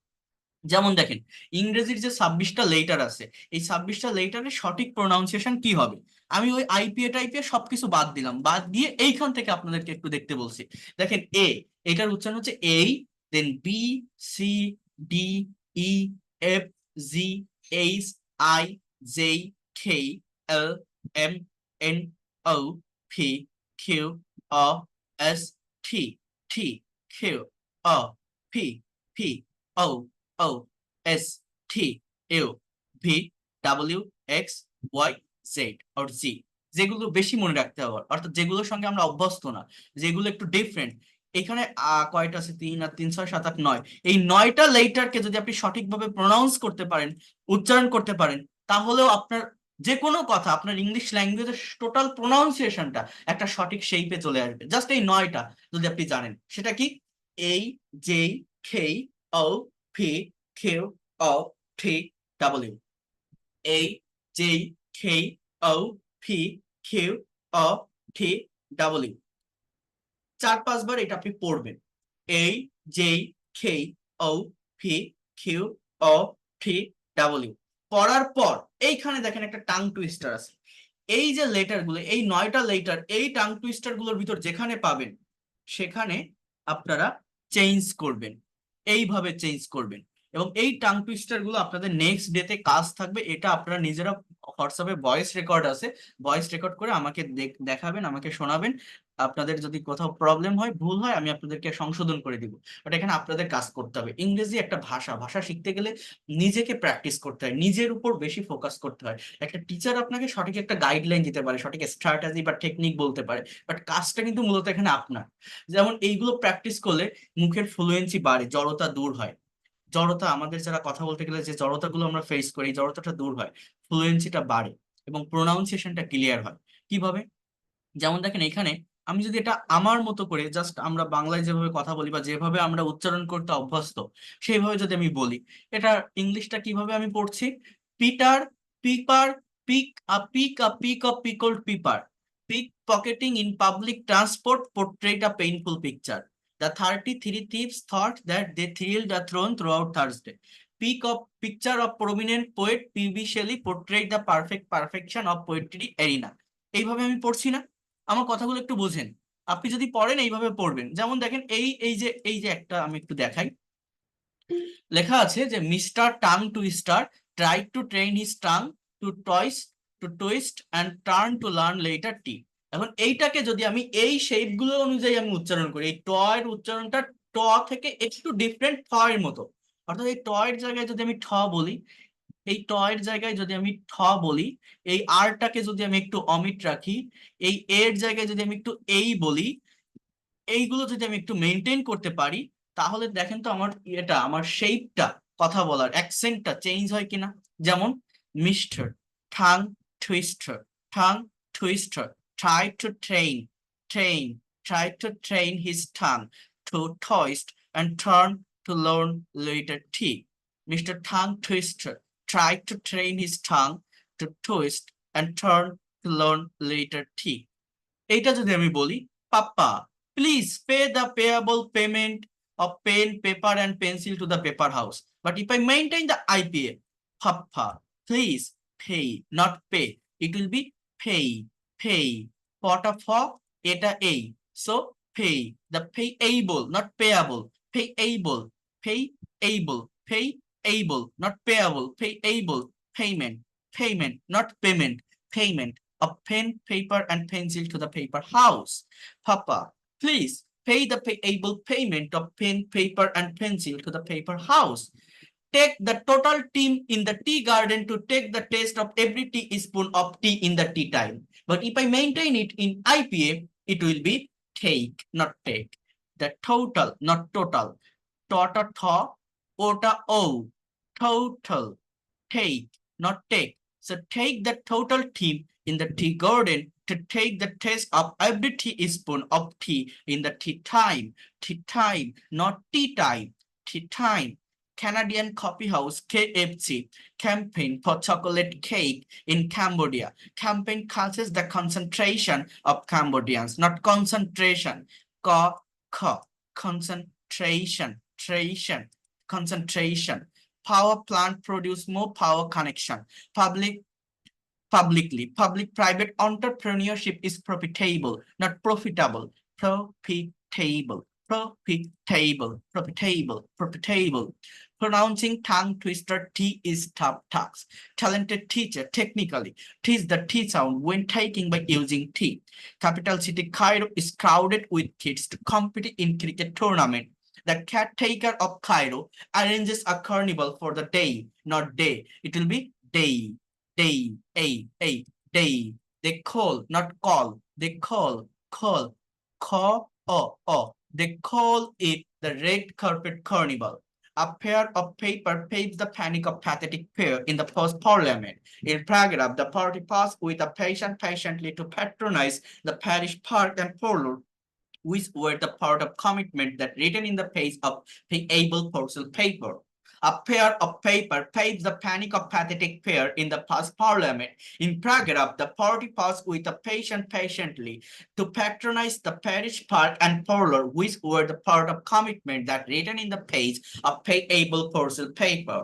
যেমন দেখেন, ইংরেজির যে 26টা লেটার আছে, এই 26টা লেটারের সঠিক প্রোনাউন্সিয়েশন কি হবে? আমি ওই আইপিএ টাইপিএ সবকিছু বাদ দিলাম, বাদ দিয়ে এইখান থেকে আপনাদেরকে একটু দেখতে বলছি। দেখেন এ, এটার উচ্চারণ হচ্ছে এই, then B, C, D, E, F, G, H, I, J, K, L, M, N, O, P, Q, R, S, T, T, Q, R, P, P, O, O, S, T, U, V, W, X, Y, Z আর Z. যেগুলো বেশি মনে রাখতে হবে, অর্থাৎ যেগুলোর সঙ্গে আমরা অভ্যস্ত না, যেগুলো একটু ডিফারেন্ট। এখানে কয়টা আছে? 3 আর 3 6 7 8 9। এই 9টা লেটারকে যদি আপনি সঠিকভাবে প্রোনাউন্স করতে পারেন, উচ্চারণ করতে পারেন, তাহলেও আপনার যে কোনো কথা, আপনার ইংলিশ ল্যাঙ্গুয়েজের টোটাল প্রোনাউন্সিয়েশনটা একটা সঠিক শেপে চলে আসবে। জাস্ট এই 9টা যদি আপনি জানেন। সেটা কি? এই, J, K, O, P, Q, R, T, W. A, J, K, O, P, Q, R, T, W। 4-5 বার এটা আপনি পড়বেন। A, J, K, O, P, Q, R, T, W। পড়ার পর এইখানে দেখেন একটা টাং টুইস্টার আছে। এই যে লেটার গুলো, এই 9টা লেটার, এই টাং টুইস্টার গুলোর ভিতর যেখানে পাবেন, সেখানে আপনারা চেঞ্জ করবেন, এইভাবে চেঞ্জ করবেন। এবং এই টাং টুইস্টার গুলো আপনাদের নেক্সট ডে তে কাজ থাকবে। এটা আপনারা নিজেরা হোয়াটসঅ্যাপে ভয়েস রেকর্ড আছে, ভয়েস রেকর্ড করে আমাকে দেখাবেন, আমাকে শোনাবেন। আপনাদের যদি কোথাও প্রবলেম হয়, ভুল হয়, আমি আপনাদেরকে সংশোধন করে দিব। বাট এখানে আপনাদের কাজ করতে হবে। ইংরেজি একটা ভাষা, ভাষা শিখতে গেলে নিজেকে প্র্যাকটিস করতে হয়, নিজের উপর বেশি ফোকাস করতে হয়। একটা টিচার আপনাকে সঠিক একটা গাইডলাইন দিতে পারে, সঠিক স্ট্র্যাটেজি বা টেকনিক বলতে পারে, বাট কাজটা কিন্তু মূলত এখানে আপনার। যেমন এইগুলো প্র্যাকটিস করলে মুখের ফ্লুয়েন্সি বাড়ে, জড়তা দূর হয়। জড়তা, আমাদের যারা কথা বলতে গেলে যে জড়তাগুলো আমরা ফেস করি, জড়তাটা দূর হয়, ফ্লুয়েন্সিটা বাড়ে এবং প্রোনাউন্সিয়েশনটা ক্লিয়ার হয়। কিভাবে? যেমন দেখেন এখানে আমি যদি এটা আমার মতো করে জাস্ট আমরা বাংলায় যেভাবে কথা বলি বা যেভাবে আমরা উচ্চারণ করতে অভ্যস্ত সেইভাবে যদি আমি বলি, এটা ইংলিশটা কিভাবে আমি পড়ছি? Peter Piper pick a pepper pick pocketing in public transport portrait a painful picture the 33 thieves thought that they thrilled the throne throughout Thursday. Peak of picture of prominent poet P.B. Shelley portrayed the perfection of poetry arena. এইভাবে আমি পড়ছি না? আমার কথাগুলো একটু বোঝেন। আপনি যদি পড়েন এইভাবে পড়বেন। যেমন দেখেন এই যে একটা আমি একটু দেখাই, লেখা আছে যে mister Tongue Twister tried to train his tongue to twist and turn to learn letter T. এখন এইটাকে যদি আমি এই শেপ গুলো অনুযায়ী আমি উচ্চারণ করি, এই ট এর উচ্চারণটা ট থেকে একটু ডিফারেন্ট থ এর মতো, অর্থাৎ এই ট এর জায়গায় যদি আমি ঠ বলি, এই ট এর জায়গায় যদি আমি ঠ বলি, এই আরটাকে যদি আমি একটু অমিট রাখি, এই এর জায়গায় যদি আমি একটু এই বলি, এইগুলো যদি আমি একটু মেনটেন করতে পারি, তাহলে দেখেন তো আমার শেপটা, কথা বলার অ্যাকসেন্টটা চেঞ্জ হয় কিনা। যেমন mister ঠাং twister, ঠাং twister tried to train his tongue to twist and turn to learn later T. Mr. Tongue Twister tried to train his tongue to twist and turn to learn later T. এইটা যদি আমি বলি, papa please pay the payable payment of pen, paper, and pencil to the paper house. But if I maintain the IPA, Papa, please pay, not pay. It will be pay. Pot of hawk, eta a. So pay. The payable, not payable. Payable, not payable. Payable, payment, not payment. Payment of pen, paper, and pencil to the paper house. Papa, please pay the payable payment of pen, paper, and pencil to the paper house. Take the total team in the tea garden to take the taste of every teaspoon of tea in the tea time. But if I maintain it in IPA, it will be take, not take. The total, not total. Tota tho, ota o. Total. Take, not take. So take the total team in the tea garden to take the taste of every teaspoon of tea in the tea time. Tea time, not tea time. Tea time. Canadian Coffee House KFC campaign for chocolate cake in Cambodia. Campaign causes the concentration of Cambodians, not concentration. Concentration. Power plant produce more power connection. Public-private entrepreneurship is profitable, not profitable. Profitable. Pronouncing tongue twister T is tough task. Talented teacher technically teach the T sound when taking by using T. Capital city Cairo is crowded with kids to compete in cricket tournament. The caretaker of Cairo arranges a carnival for the day, not day. It will be day. Day. They call, not call. They call. They call it the red carpet carnival. A pair of paper paves the panic of pathetic pair in the first parliament. In paragraph, the party passed with a patiently to patronize the parish park and parlor, which were the part of commitment that written in the page of payable parcel paper. A pair of paper paves the panic of pathetic pair in the past parliament. In paragraph, the party passed with a patiently to patronize the parish park and parlor, which were the part of commitment that written in the page of payable parcel paper.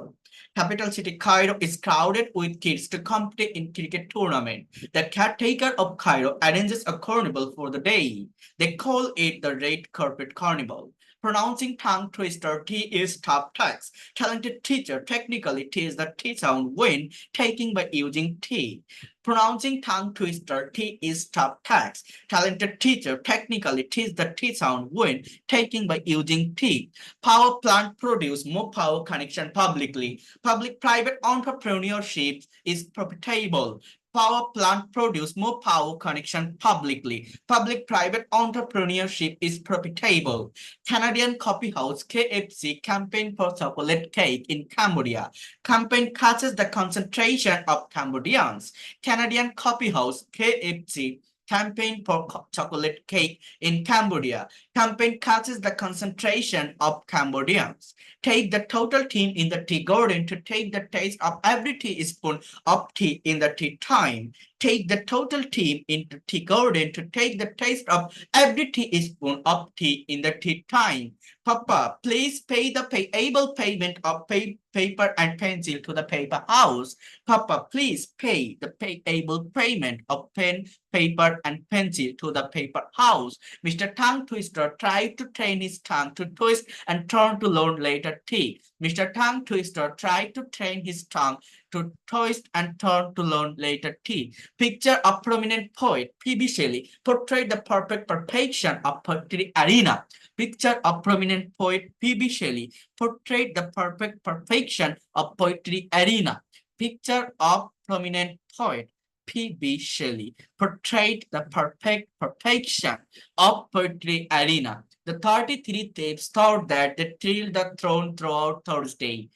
Capital city Cairo is crowded with kids to compete in cricket tournament. The caretaker of Cairo arranges a carnival for the day. They call it the red carpet carnival. Pronouncing tongue twister T is tough task. Talented teacher technically teaches the T sound when taking by using T. Pronouncing tongue twister T is tough task. Talented teacher technically teaches the T sound when taking by using T. Power plant produce more power connection publicly. Public-private entrepreneurship is profitable. Power plant produce more power connection publicly. Public-private entrepreneurship is profitable. Canadian coffee house KFC campaign for chocolate cake in Cambodia. Campaign catches the concentration of Cambodians. Canadian coffee house KFC campaign for chocolate cake in Cambodia. Campaign catches the concentration of Cambodians. Take the total team in the tea garden to take the taste of every teaspoon of tea in the tea time. Take the total team into tea garden to take the taste of every teaspoon of tea in the tea time. Papa, please pay the payable payment of paper and pencil to the paper house. Papa, please pay the payable payment of pen, paper, and pencil to the paper house. Mr. Tongue Twister tried to train his tongue to twist and turn to learn later tea. Mr. Tongue Twister tried to train his tongue to twist and turn to learn later tea. Picture of prominent poet P.B. Shelley portrayed the perfect perfection of poetry arena. Picture of prominent poet P.B. Shelley portrayed the perfect perfection of poetry arena. Picture of prominent poet P.B. Shelley portrayed the perfect perfection of poetry arena. The 33 thieves thought that they thrilled the throne throughout Thursday,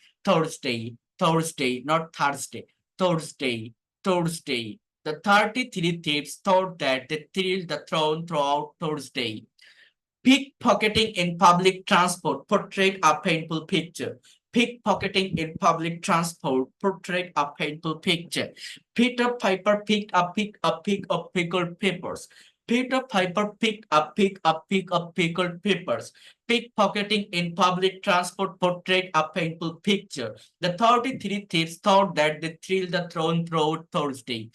not Thursday, Thursday. The 33 thieves thought that they thrilled the throne throughout Thursday. Pickpocketing in public transport portrayed a painful picture. Pickpocketing in public transport portrayed a painful picture. Peter Piper picked a pig of pickled peppers. Peter Piper picked a pig of pickled peppers. Pickpocketing in public transport portrayed a painful picture. The 33 thieves thought that they thrilled the throne throughout Thursday.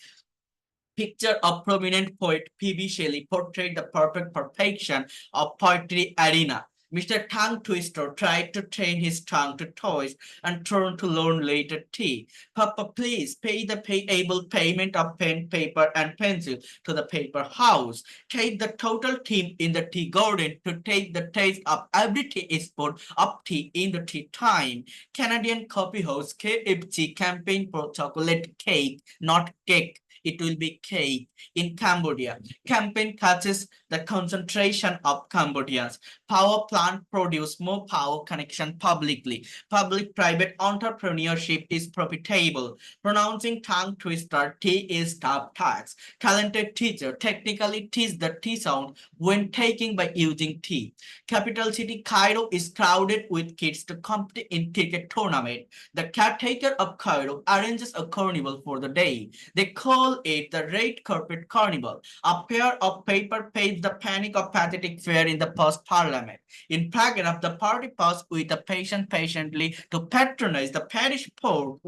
Picture of prominent poet P.B. Shelley portrayed the perfect perfection of poetry arena. Mr. Tongue Twister tried to train his tongue to toys and turn to learn later tea. Papa, please pay the payable payment of pen, paper, and pencil to the paper house. Take the total team in the tea garden to take the taste of every teaspoon of tea in the tea time. Canadian coffee house KFC campaign for chocolate cake, not cake. It will be cake in Cambodia. Campaign catches the concentration of Cambodians. Power plant produce more power connection publicly. Public-private entrepreneurship is profitable. Pronouncing tongue twister, T is tough tax. Talented teacher technically teach the T sound when taking by using T. Capital city Cairo is crowded with kids to compete in cricket tournament. The caretaker of Cairo arranges a carnival for the day. They call it the Red Carpet Carnival. A pair of paper paves the panic of pathetic fair in the post-parliament. In paragraph, the party paused with a patient patiently to patronize the parish poor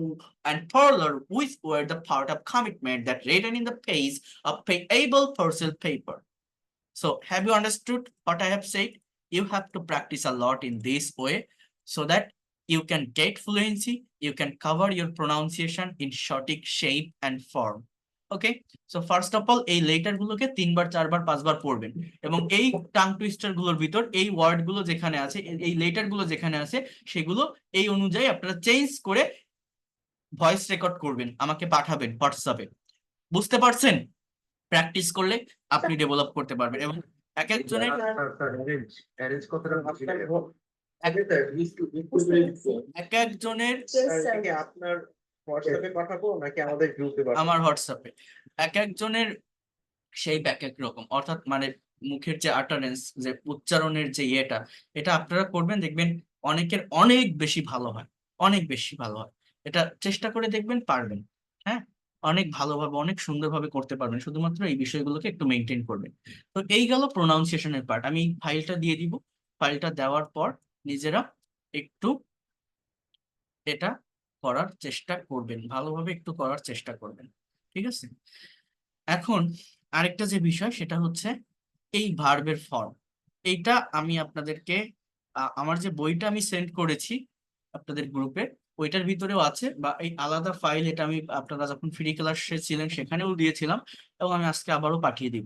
and parlor, which were the part of commitment that written in the page of payable parcel paper. So have you understood what I have said? You have to practice a lot in this way so that you can get fluency, you can cover your pronunciation in সঠিক shape and form. Okay, so first of all এই letter গুলোকে 3 বার 4 বার 5 বার পড়বেন এবং এই tongue twister গুলোর ভিতর এই word গুলো যেখানে আছে, এই লেটার গুলো যেখানে আছে সেগুলো এই অনুযায়ী আপনারা চেঞ্জ করে ভয়েস রেকর্ড করবেন, আমাকে পাঠাবেন হোয়াটসঅ্যাপে। বুঝতে পারছেন? প্র্যাকটিস করলে আপনি ডেভেলপ করতে পারবেন এবং এক একজনের এক একজনের
আপনার হোয়াটসঅ্যাপে পাঠাবো নাকি আমাদের গ্রুপে
আমার হোয়াটসঅ্যাপে এক একজনের সেই এক এক রকম, অর্থাৎ মানে মুখের যে আটারেন্স, যে উচ্চারণের যে ইয়েটা, এটা আপনারা করবেন, দেখবেন অনেকের অনেক বেশি ভালো হয়, অনেক বেশি ভালো হয়। এটা চেষ্টা করে দেখবেন, পারবেন। হ্যাঁ, অনেক ভালোভাবে অনেক সুন্দরভাবে করতে পারবেন, শুধুমাত্র এই বিষয়গুলোকে একটু মেনটেন করবেন। তো এই গেল প্রোনাউন্সিয়েশনের পার্ট। আমি ফাইলটা দিয়ে দিব, ফাইলটা দেওয়ার পর নিজেরা একটু এটা করার চেষ্টা করবেন, ভালোভাবে একটু করার চেষ্টা করবেন, ঠিক আছে? এখন আরেকটা যে বিষয় সেটা হচ্ছে এই ভার্বের ফর্ম। এইটা আমি আপনাদেরকে আমার যে বইটা আমি সেন্ড করেছি আপনাদের গ্রুপে, ওইটার ভিতরেও আছে, বা এই আলাদা ফাইল, এটা আমি আপনারা যখন ফ্রি ক্লাসে ছিলেন সেখানেও দিয়েছিলাম এবং আমি আজকে আবারও পাঠিয়ে দিব।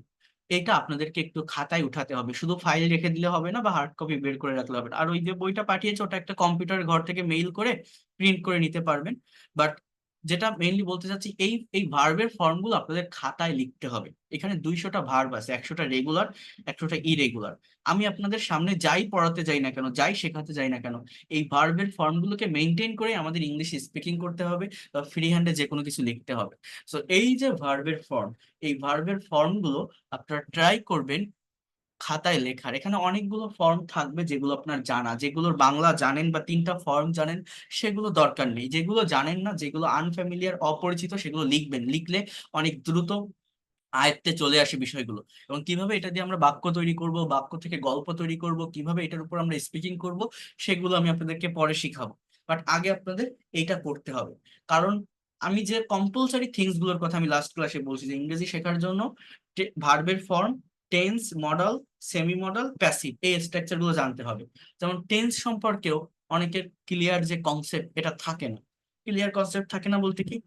এটা আপনাদেরকে একটু খাতায় উঠাতে হবে, শুধু ফাইল রেখে দিলে হবে না বা হার্ড কপি বের করে রাখলে হবে না। আর ওই যে বইটা পাঠিয়েছে ওটা একটা কম্পিউটার ঘর থেকে মেইল করে প্রিন্ট করে নিতে পারবেন, বাট যেটা মেইনলি বলতে চাচ্ছি, এই ভার্বের ফর্মগুলো আপনাদের খাতায় লিখতে হবে। এখানে 200টা ভার্ব আছে, 100টা রেগুলার, 100টা ইরেগুলার। আমি আপনাদের সামনে যাই পড়াতে যাই না কেন, যাই শেখাতে যাই না কেন, এই ভার্বের ফর্মগুলোকে মেনটেন করে আমাদের ইংলিশ স্পিকিং করতে হবে বা ফ্রি হ্যান্ডে যে কোনো কিছু লিখতে হবে। সো এই যে ভার্বের ফর্ম, এই ভার্বের ফর্মগুলো আপনারা ট্রাই করবেন খাতায় লেখার। এখানে অনেকগুলো ফর্ম থাকবে যেগুলো আপনার জানা, যেগুলোর বাংলা জানেন বা 3টা ফর্ম জানেন, সেগুলো দরকার নেই। যেগুলো জানেন না, যেগুলো আনফ্যামিলিয়ার, অপরিচিত, সেগুলো লিখবেন। লিখলে অনেক দ্রুত আয়ত্তে চলে আসে বিষয়গুলো। এবং কিভাবে এটা দিয়ে আমরা বাক্য তৈরি করব, বাক্য থেকে গল্প তৈরি করব, কিভাবে এটার উপর আমরা স্পিকিং করব, সেগুলো আমি আপনাদেরকে পরে শিখাবো। বাট আগে আপনাদের এইটা করতে হবে। কারণ আমি যে কম্পালসারি থিংস গুলোর কথা আমি লাস্ট ক্লাসে বলছি, যে ইংরেজি শেখার জন্য ভার্বের form, tense, modal, semi modal, passive, এই স্ট্রাকচার গুলো জানতে হবে। যেমন টেন্স সম্পর্কেও অনেকের ক্লিয়ার যে কনসেপ্ট এটা থাকে না। ক্লিয়ার কনসেপ্ট থাকে না বলতে কি,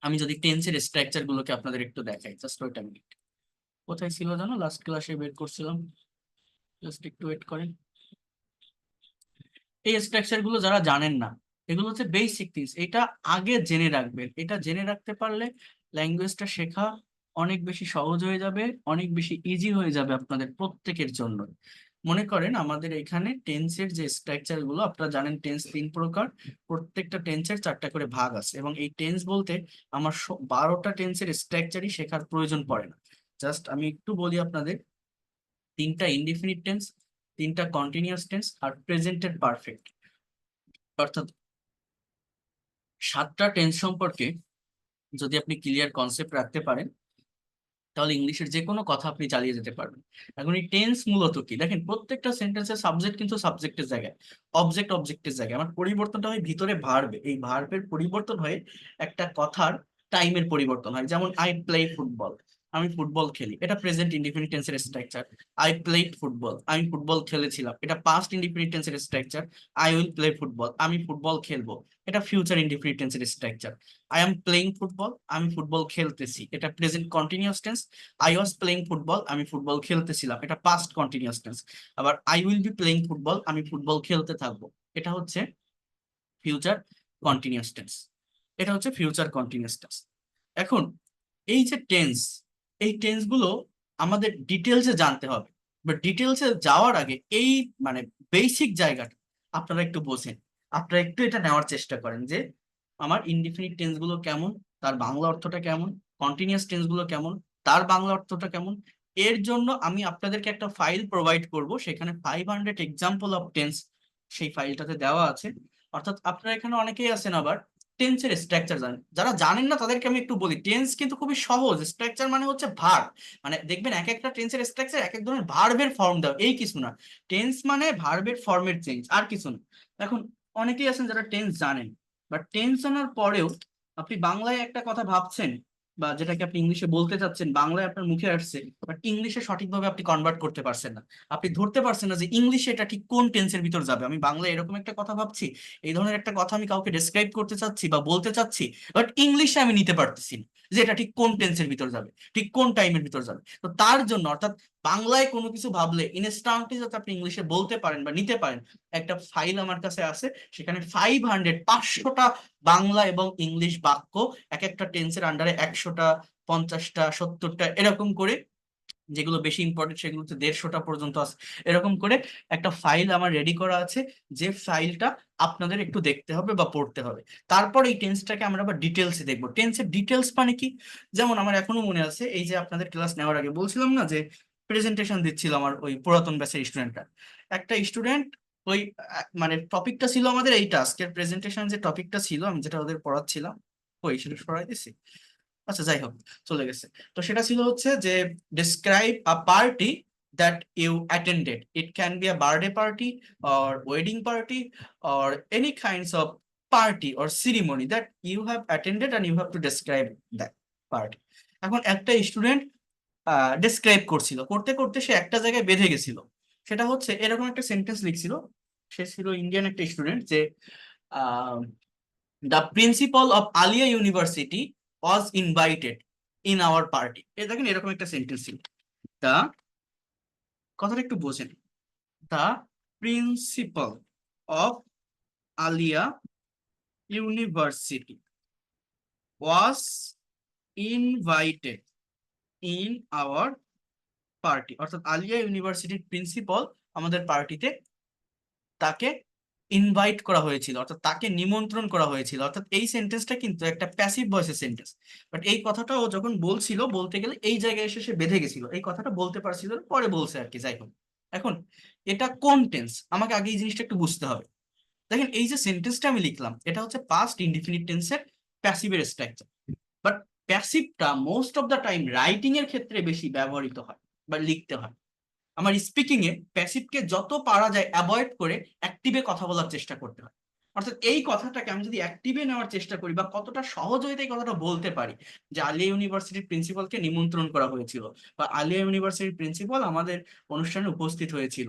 আমি যদি টেন্সের স্ট্রাকচার গুলোকে আপনাদের একটু দেখাই, জাস্ট ওইটা মিনিট। কোথায় ছিল জানো, লাস্ট ক্লাসে বের করছিলাম, জাস্ট একটু ওয়েট করেন। এই স্ট্রাকচার গুলো যারা জানেন না, এগুলো হচ্ছে বেসিক থিংস, এটা আগে জেনে রাখবেন। এটা জেনে রাখতে পারলে ল্যাঙ্গুয়েজটা শেখা অনেক বেশি সহজ হয়ে যাবে, অনেক বেশি ইজি হয়ে যাবে আপনাদের প্রত্যেকের জন্য। মনে করেন আমাদের এখানে টেন্সের যে স্ট্রাকচার গুলো, আপনারা জানেন টেন্স 3 প্রকার, প্রত্যেকটা টেন্সের 4টা করে ভাগ আছে। এবং এই টেন্স বলতে আমার 12টা টেন্সের স্ট্রাকচারই শেখার প্রয়োজন পড়ে না। জাস্ট আমি একটু বলি আপনাদের, 3টা ইনডিফিনিট টেন্স, 3টা কন্টিনিউয়াস টেন্স, আর প্রেজেন্টেড পারফেক্ট। অর্থাৎ 7টা টেন্স সম্পর্কে যদি আপনি ক্লিয়ার কনসেপ্ট রাখতে পারেন, তাহলে ইংলিশের যে কোনো কথা আপনি চালিয়ে যেতে পারবেন। এখন এই টেন্স মূলত কি দেখেন, প্রত্যেকটা সেন্টেন্সের সাবজেক্ট কিন্তু সাবজেক্টের জায়গায়, অবজেক্ট অবজেক্টের জায়গায়। আমার পরিবর্তনটা হয় ভিতরে ভার্বে, এই ভার্বের পরিবর্তন হয়ে একটা কথার টাইমের পরিবর্তন হয়। যেমন আই প্লে ফুটবল, আমি ফুটবল খেলি, এটা প্রেজেন্ট ইনডিফিনিট টেন্সের স্ট্রাকচার। আই প্লেড ফুটবল, আমি ফুটবল খেলেছিলাম, এটা পাস্ট ইনডিফিনিট টেন্সের structure. I will play football, আমি ফুটবল খেলবো, এটা ফিউচার ইনডিফিনিট টেন্সের structure. I am playing football, আমি ফুটবল খেলতেছি, এটা present continuous tense. I was playing football, আমি ফুটবল খেলতেছিলাম, এটা পাস্ট কন্টিনিউয়াস টেন্স। আবার I will be playing football, আমি ফুটবল খেলতে থাকবো, এটা হচ্ছে ফিউচার কন্টিনিউয়াস টেন্স। এটা হচ্ছে ফিউচার কন্টিনিউয়াস টেন্স। এখন এই যে টেন্স, এই টেন্স গুলো আমাদের ডিটেলসে জানতে হবে। বাট ডিটেলসে যাওয়ার আগে এই মানে বেসিক জায়গাটা আপনারা একটু বোঝেন, আপনারা একটু এটা নেওয়ার চেষ্টা করেন যে আমার ইনডিফিনিট টেন্স গুলো কেমন, তার বাংলা অর্থটা কেমন, কন্টিনিউয়াস টেন্স গুলো কেমন, তার বাংলা অর্থটা কেমন। এর জন্য আমি আপনাদেরকে একটা ফাইল প্রোভাইড করব, সেখানে 500 এক্সাম্পল অফ টেন্স সেই ফাইলটাতে দেওয়া আছে। অর্থাৎ আপনারা এখানে অনেকেই আছেন আবার টেন্সের স্ট্রাকচার জানেন, যারা জানেন না তাদেরকে আমি একটু বলি, টেন্স কিন্তু খুবই সহজ। স্ট্রাকচার মানে হচ্ছে ভার্ব, মানে দেখবেন এক একটা টেন্সের স্ট্রাকচার এক এক ধরনের ভার্বের ফর্ম দেওয়া, এই কিছু না। টেন্স মানে ভার্বের ফর্মের চেঞ্জ, আর কিছু না। এখন অনেকেই আছেন যারা টেন্স জানেন, বাট টেন্স জানার পরেও আপনি বাংলায় একটা কথা ভাবছেন, বা যেটাকে আপনি ইংলিশে বলতে চাচ্ছেন, বাংলায় আপনার মুখে আসছে, বাট ইংলিশে সঠিকভাবে আপনি কনভার্ট করতে পারছেন না। আপনি ধরতে পারছেন না যে ইংলিশে এটা ঠিক কোন টেন্সের ভিতর যাবে। আমি বাংলায় এরকম একটা কথা ভাবছি, এই ধরনের একটা কথা আমি কাউকে ডেসক্রাইব করতে চাচ্ছি বা বলতে চাচ্ছি, বাট ইংলিশে আমি নিতে পারতেছি না যে এটা ঠিক কোন টেন্সের ভিতর যাবে, ঠিক কোন টাইমের ভিতর যাবে। তো তার জন্য অর্থাৎ বাংলায় কোনো কিছু ভাবলে ইনস্ট্যান্টলি যাতে আপনি ইংলিশে বলতে পারেন বা নিতে পারেন, একটা ফাইল আমার কাছে আছে, সেখানে 500টা বাংলা এবং ইংলিশ বাক্য, এক একটা টেন্সের আন্ডারে 100টা, 50টা, 70টা এরকম করে, যেগুলো বেশি ইম্পর্টেন্ট সেগুলোতে 150টা পর্যন্ত আছে, এরকম করে একটা ফাইল আমার রেডি করা আছে, যে ফাইলটা আপনাদের একটু দেখতে হবে বা পড়তে হবে। তারপর এই টেন্সটাকে আমরা আবার ডিটেলসে দেখবো। টেন্সের ডিটেলস মানে কি, যেমন আমার এখনো মনে আছে, এই যে আপনাদের ক্লাস নেওয়ার আগে বলছিলাম না যে প্রেজেন্টেশন দিচ্ছিল আমার ওই পুরাতন ব্যাচের স্টুডেন্টরা, একটা স্টুডেন্ট ওই মানে টপিকটা ছিল আমাদের এইটা, আজকের প্রেজেন্টেশন যে টপিকটা ছিল আমি যেটা ওদের পড়াচ্ছিলাম, ওই সেটা পড়াই দিছি, আচ্ছা যাই হোক চলে গেছে। তো সেটা ছিল হচ্ছে যে describe a party that you attended, it can be a birthday party or wedding party or any kinds of party or ceremony that you have attended and you have to describe that party. এখন একটা student describe করছিল, করতে করতে সে একটা জায়গায় বেঁধে গেছিল। সেটা হচ্ছে এরকম একটা সেন্টেন্স লিখছিল, সে ছিল ইন্ডিয়ান একটা স্টুডেন্ট, যে the principal of Alia University was invited in our party. এই দেখেন এরকম একটা সেন্টেন্স ছিল। তা কথাটা একটু বোঝেন, the principal of Alia University was invited in our party, অর্থাৎ আলিয়া ইউনিভার্সিটির প্রিন্সিপাল আমাদের পার্টিতে তাকে ইনভাইট করা হয়েছিল, অর্থাৎ তাকে নিমন্ত্রণ করা হয়েছিল। অর্থাৎ এই সেন্টেন্সটা কিন্তু একটা প্যাসিভ ভয়েসের সেন্টেন্স, বাট এই কথাটা ও যখন বলছিল, বলতে গেলে এই জায়গায় এসে সে বেঁধে গেছিল, এই কথাটা বলতে পারছিল না, পরে বলছে আর কি। যাই হোক, এখন এটা কোন টেন্স আমাকে আগে এই জিনিসটা একটু বুঝতে হবে। দেখেন, এই যে সেন্টেন্সটা আমি লিখলাম এটা হচ্ছে পাস্ট ইনডিফিনিট টেন্সের প্যাসিভের স্ট্রাকচার, বাট প্যাসিভটা most of the time writing এর ক্ষেত্রে বেশি ব্যবহৃত হয় বা লিখতে হয়। আমার স্পিকিং এ প্যাসিভকে যত পারা যায় অ্যাভয়েড করে অ্যাক্টিভে কথা বলার চেষ্টা করতে হয়। অর্থাৎ এই কথাটাকে আমি যদি অ্যাক্টিভে নেওয়ার চেষ্টা করি বা কতটা সহজ হইতে এই কথাটা বলতে পারি যে আলিয়া ইউনিভার্সিটির প্রিন্সিপালকে নিমন্ত্রণ করা হয়েছিল বা আলিয়া ইউনিভার্সিটির প্রিন্সিপাল আমাদের অনুষ্ঠানে উপস্থিত হয়েছিল,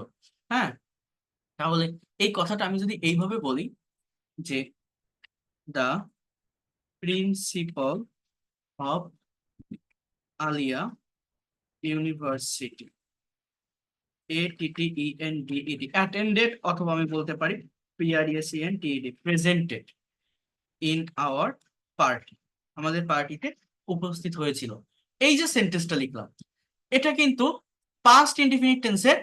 হ্যাঁ, তাহলে এই কথাটা আমি যদি এইভাবে বলি যে the principal of Alia University ATTENDED attended, অথবা আমি বলতে পারি PRESENTED presented in our party, আমাদের পার্টিতে উপস্থিত হয়েছিল। এই যে সেন্টেন্সটা লিখলাম এটা কিন্তু পাস্ট ইনডিফিনিট টেন্সের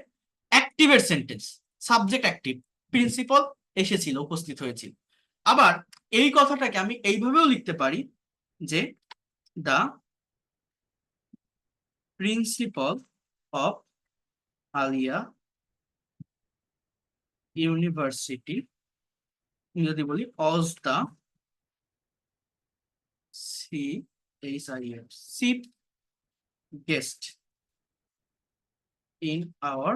অ্যাক্টিভের সেন্টেন্স, সাবজেক্ট অ্যাক্টিভ, প্রিন্সিপাল এসেছিল, উপস্থিত হয়েছিল। আবার এই কথাটাকে আমি এইভাবেও লিখতে পারি যে the principal of Alia University, যদি বলি was the chief guest in our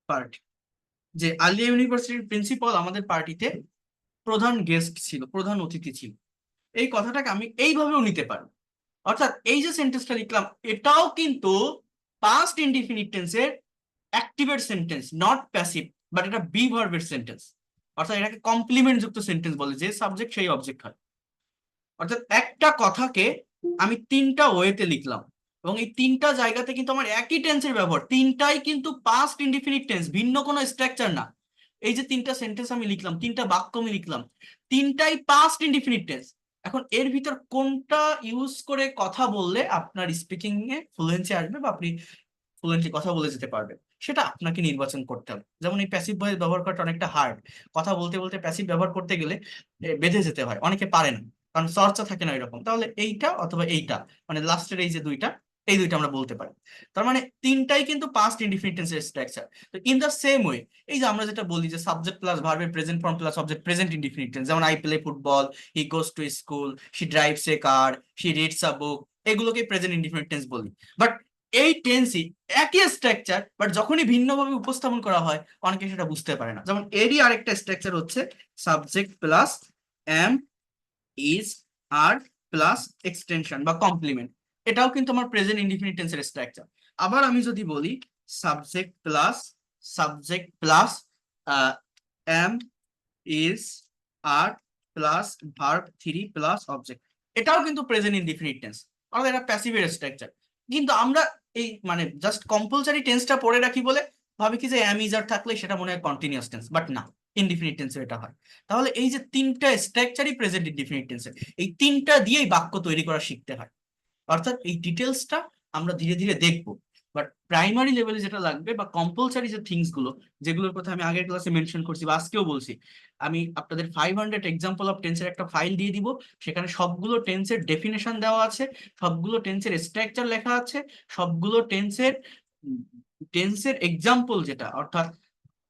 party, যে আলিয়া ইউনিভার্সিটির প্রিন্সিপাল আমাদের পার্টিতে প্রধান গেস্ট ছিল, প্রধান অতিথি ছিল। এই কথাটাকে আমি এইভাবেও নিতে পারি। অর্থাৎ এই যে সেন্টেন্সটা লিখলাম এটাও কিন্তু পাস্ট ইনডিফিনিট টেন্সের অ্যাক্টিভের সেন্টেন্স, নট প্যাসিভ, বাট এটা বি ভার্বের সেন্টেন্স। অর্থাৎ এটাকে কমপ্লিমেন্ট যুক্ত সেন্টেন্স বলে, যে সাবজেক্ট সেই অবজেক্ট হয়। অর্থাৎ একটা কথাকে আমি তিনটা ওয়েতে লিখলাম এবং এই তিনটা জায়গাতে কিন্তু আমার একই টেন্সের ব্যবহার, তিনটাই কিন্তু পাস্ট ইনডিফিনিট টেন্স, ভিন্ন কোনো স্ট্রাকচার না। এই যে তিনটা সেন্টেন্স আমি লিখলাম, তিনটা বাক্য আমি লিখলাম, তিনটাই পাস্ট ইনডিফিনিট টেন্স। এখন এর ভিতর কোনটা ইউজ করে কথা বললে আপনার স্পিকিং এ ফ্লুয়েন্সি আসবে বা আপনি ফ্লুয়েন্টলি কথা বলে যেতে পারবেন, সেটা আপনাকে নির্বাচন করতে হবে। যেমন এই প্যাসিভ ভয়েস ব্যবহার করাটা অনেকটা হার্ড, কথা বলতে বলতে প্যাসিভ ব্যবহার করতে গেলে বেঁধে যেতে হয়, অনেকে পারে না কারণ চর্চা থাকে না এরকম। তাহলে এইটা অথবা এইটা, মানে লাস্টের এই যে দুইটা, এই দুইটা আমরা বলতে পারি। তার মানে তিনটাই কিন্তু পাস্ট ইনডিফিনিট টেন্সের স্ট্রাকচার। তো ইন দ্য সেম ওয়ে এই যে আমরা যেটা বলি যে সাবজেক্ট প্লাস ভার্বের present form plus object present indefinite tense, যেমন I play football, he goes to school, she drives a car, she reads a book, এগুলোকে প্রেজেন্ট ইনডিফিনিট টেন্স বলি। বাট এই টেন্সই একই স্ট্রাকচার, বাট যখনই ভিন্নভাবে উপস্থাপন করা হয় অনেকে সেটা বুঝতে পারে না। যেমন এরই আরেকটা স্ট্রাকচার হচ্ছে subject plus am is are plus extension বা কমপ্লিমেন্ট, এটাও কিন্তু আমার প্রেজেন্ট ইনডিফিনিট টেন্সের স্ট্রাকচার। আবার আমি যদি বলি subject plus am is are plus verb three plus object, এটাও কিন্তু প্রেজেন্ট ইনডিফিনিট টেন্স, অর্থাৎ এটা প্যাসিভের স্ট্রাকচার। কিন্তু আমরা এই মানে জাস্ট কম্পালসারি টেন্সটা পড়ে রাখি বলে ভাবি কি যে এম ইজ আর থাকলে সেটা মনে হয় কন্টিনিউয়াস টেন্স, বাট না, ইনডিফিনিট টেন্সে এটা হয়। তাহলে এই যে তিনটা স্ট্রাকচারই প্রেজেন্ট ইনডিফিনিট টেন্সের, এই তিনটা দিয়েই বাক্য তৈরি করা শিখতে হয়। অর্থাৎ এই ডিটেলসটা আমরা ধীরে ধীরে দেখবো, বাট প্রাইমারি লেভেলে যেটা লাগবে বা কম্পালসারি যে থিংস গুলো, যেগুলোর কথা আমি আগের ক্লাসে মেনশন করছি বা আজকেও বলছি, আমি আপনাদের 500 এক্সাম্পল অফ টেন্সের একটা ফাইল দিয়ে দিব। সেখানে সবগুলো টেন্সের ডেফিনেশন দেওয়া আছে, সবগুলো টেন্সের স্ট্রাকচার লেখা আছে, সবগুলো টেন্সের এক্সাম্পল, যেটা অর্থাৎ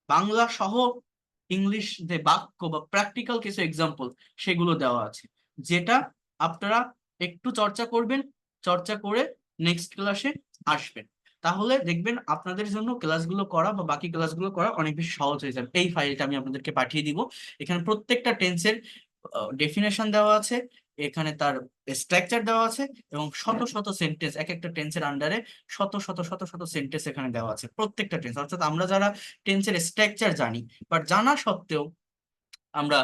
বাংলা সহ ইংলিশ যে বাক্য বা প্র্যাকটিক্যাল কিছু এক্সাম্পল সেগুলো দেওয়া আছে, যেটা আপনারা একটু চর্চা করবেন, চর্চা করে নেক্সট ক্লাসে আসবেন, তাহলে দেখবেন আপনাদের জন্য ক্লাসগুলো করা বা বাকি ক্লাসগুলো করা অনেক বেশি সহজ হয়ে যাবে। এই ফাইলটা আমি আপনাদেরকে পাঠিয়ে দিব, এখানে প্রত্যেকটা টেন্সের ডেফিনেশন দেওয়া আছে, এখানে তার স্ট্রাকচার দেওয়া আছে এবং শত শত সেন্টেন্স, এক একটা টেন্সের আন্ডারে শত শত শত শত সেন্টেন্স এখানে দেওয়া আছে প্রত্যেকটা টেন্স। অর্থাৎ আমরা যারা টেন্সের স্ট্রাকচার জানি, বাট জানা সত্ত্বেও আমরা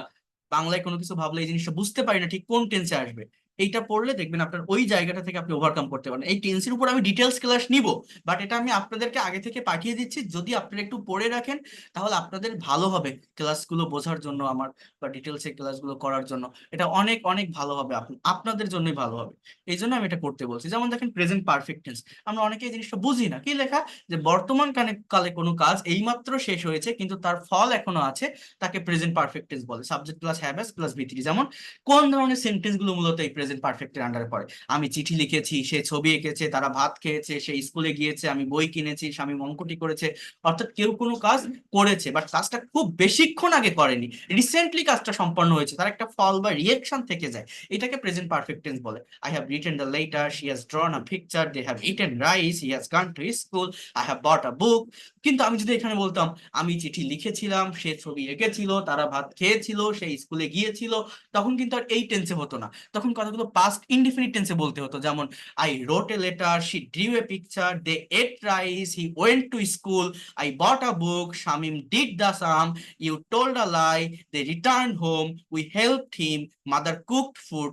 বাংলায় কোনো কিছু ভাবলে এই জিনিসটা বুঝতে পারি না ঠিক কোন টেন্সে আসবে, এইটা পড়লে দেখবেন আপনার ওই জায়গাটা থেকে আপনি ওভারকাম করতে পারেন। এই টেন্সের উপর আমি ডিটেলস ক্লাস নিব, বাট এটা আমি আপনাদেরকে আগে থেকে পাঠিয়ে দিচ্ছি। যদি আপনারা একটু পড়ে রাখেন তাহলে আপনাদের ভালো হবে ক্লাসগুলো বোঝার জন্য আমার, বা ডিটেলসে ক্লাসগুলো করার জন্য। এটা অনেক অনেক ভালো হবে, আপনাদের জন্যই ভালো হবে। এই জন্য আমি এটা করতে বলছি। যেমন দেখেন প্রেজেন্ট পারফেক্ট টেন্স, আমরা অনেকে এই জিনিসটা বুঝি না। কি লেখা? যে বর্তমান কালে কোনো কাজ এইমাত্র শেষ হয়েছে কিন্তু তার ফল এখনো আছে, তাকে প্রেজেন্ট পারফেক্ট টেন্স বলে। Subject plus have has plus V three. যেমন কোন ধরনের সেন্টেন্স গুলো মূলত এই প্রেজেন্ট পারফেক্টের আন্ডারে পড়ে? আমি চিঠি লিখেছি, সে ছবি এঁকেছে, তারা ভাত খেয়েছে, সে স্কুলে গিয়েছে, আমি বই কিনেছি, স্বামী মঙ্কটি করেছে। অর্থাৎ কেউ কোনো কাজ করেছে, বাট কাজটা খুব বেশিক্ষণ আগে করেনি, রিসেন্টলি কাজটা সম্পন্ন হয়েছে, তার একটা ফল বা রিয়েকশন থেকে যায়, এটাকে প্রেজেন্ট পারফেক্ট টেন্স বলে। I have written the letter, she has drawn a picture, they have eaten rice, he has gone to school, I have bought a book. কিন্তু আমি যদি এখানে বলতাম আমি চিঠি লিখেছিলাম, সে ছবি এঁকেছিল, তারা ভাত খেয়েছিল, সে স্কুলে গিয়েছিল, তখন কিন্তু আর এই টেন্সে হতো না, তখন কথাগুলো পাস্ট ইনডিফিনিট টেন্সে বলতে হতো। যেমন I wrote a letter, she drew a picture, they ate rice, he went to school, I bought a book, Shamim did the sum, you told a lie, they returned home, we helped him, mother cooked food,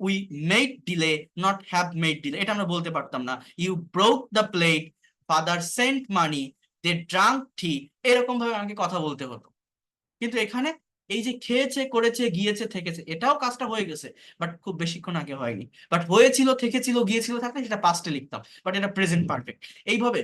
we made delay, not have made delay। এটা আমরা বলতে পারতাম না। You broke the plate, father sent money, they drank tea। এরকম ভাবে আমাকে কথা বলতে হতো। কিন্তু এখানে এই যে খেয়েছে, করেছে, গিয়েছে, থেকেছে, এটাও কাজটা হয়ে গেছে, বাট খুব বেশিক্ষণ আগে হয়নি। বাট হয়েছিল, থেকেছিল, গিয়েছিল থাকলে সেটা পাস্টে লিখতাম, বাট এটা প্রেজেন্ট পারফেক্ট। এইভাবে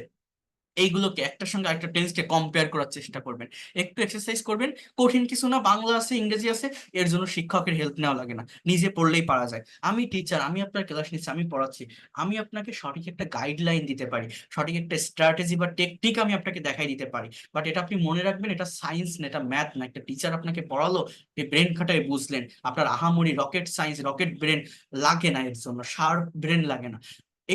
এইগুলোকে একটার সঙ্গে আরেকটা টেন্সকে কম্পেয়ার করার চেষ্টা করবেন, একটু এক্সারসাইজ করবেন। কঠিন কিছু না, বাংলা আছে, ইংরেজি আছে, এর জন্য শিক্ষকের হেল্প নেওয়া লাগে না, নিজে পড়লেই পারা যায়। আমি টিচার, আমি আপনার ক্লাস নিচ্ছি, আমি পড়াচ্ছি, আমি আপনাকে সঠিক একটা গাইডলাইন দিতে পারি, সঠিক একটা স্ট্র্যাটেজি বা টেকনিক আমি আপনাকে দেখাই দিতে পারি। বাট এটা আপনি মনে রাখবেন, এটা সায়েন্স না, এটা ম্যাথ না। একটা টিচার আপনাকে পড়ালো, ব্রেন খাটায় বুঝলেন, আপনার আহামরি রকেট সায়েন্স, রকেট ব্রেন লাগে না, এর জন্য শার্প ব্রেন লাগে না।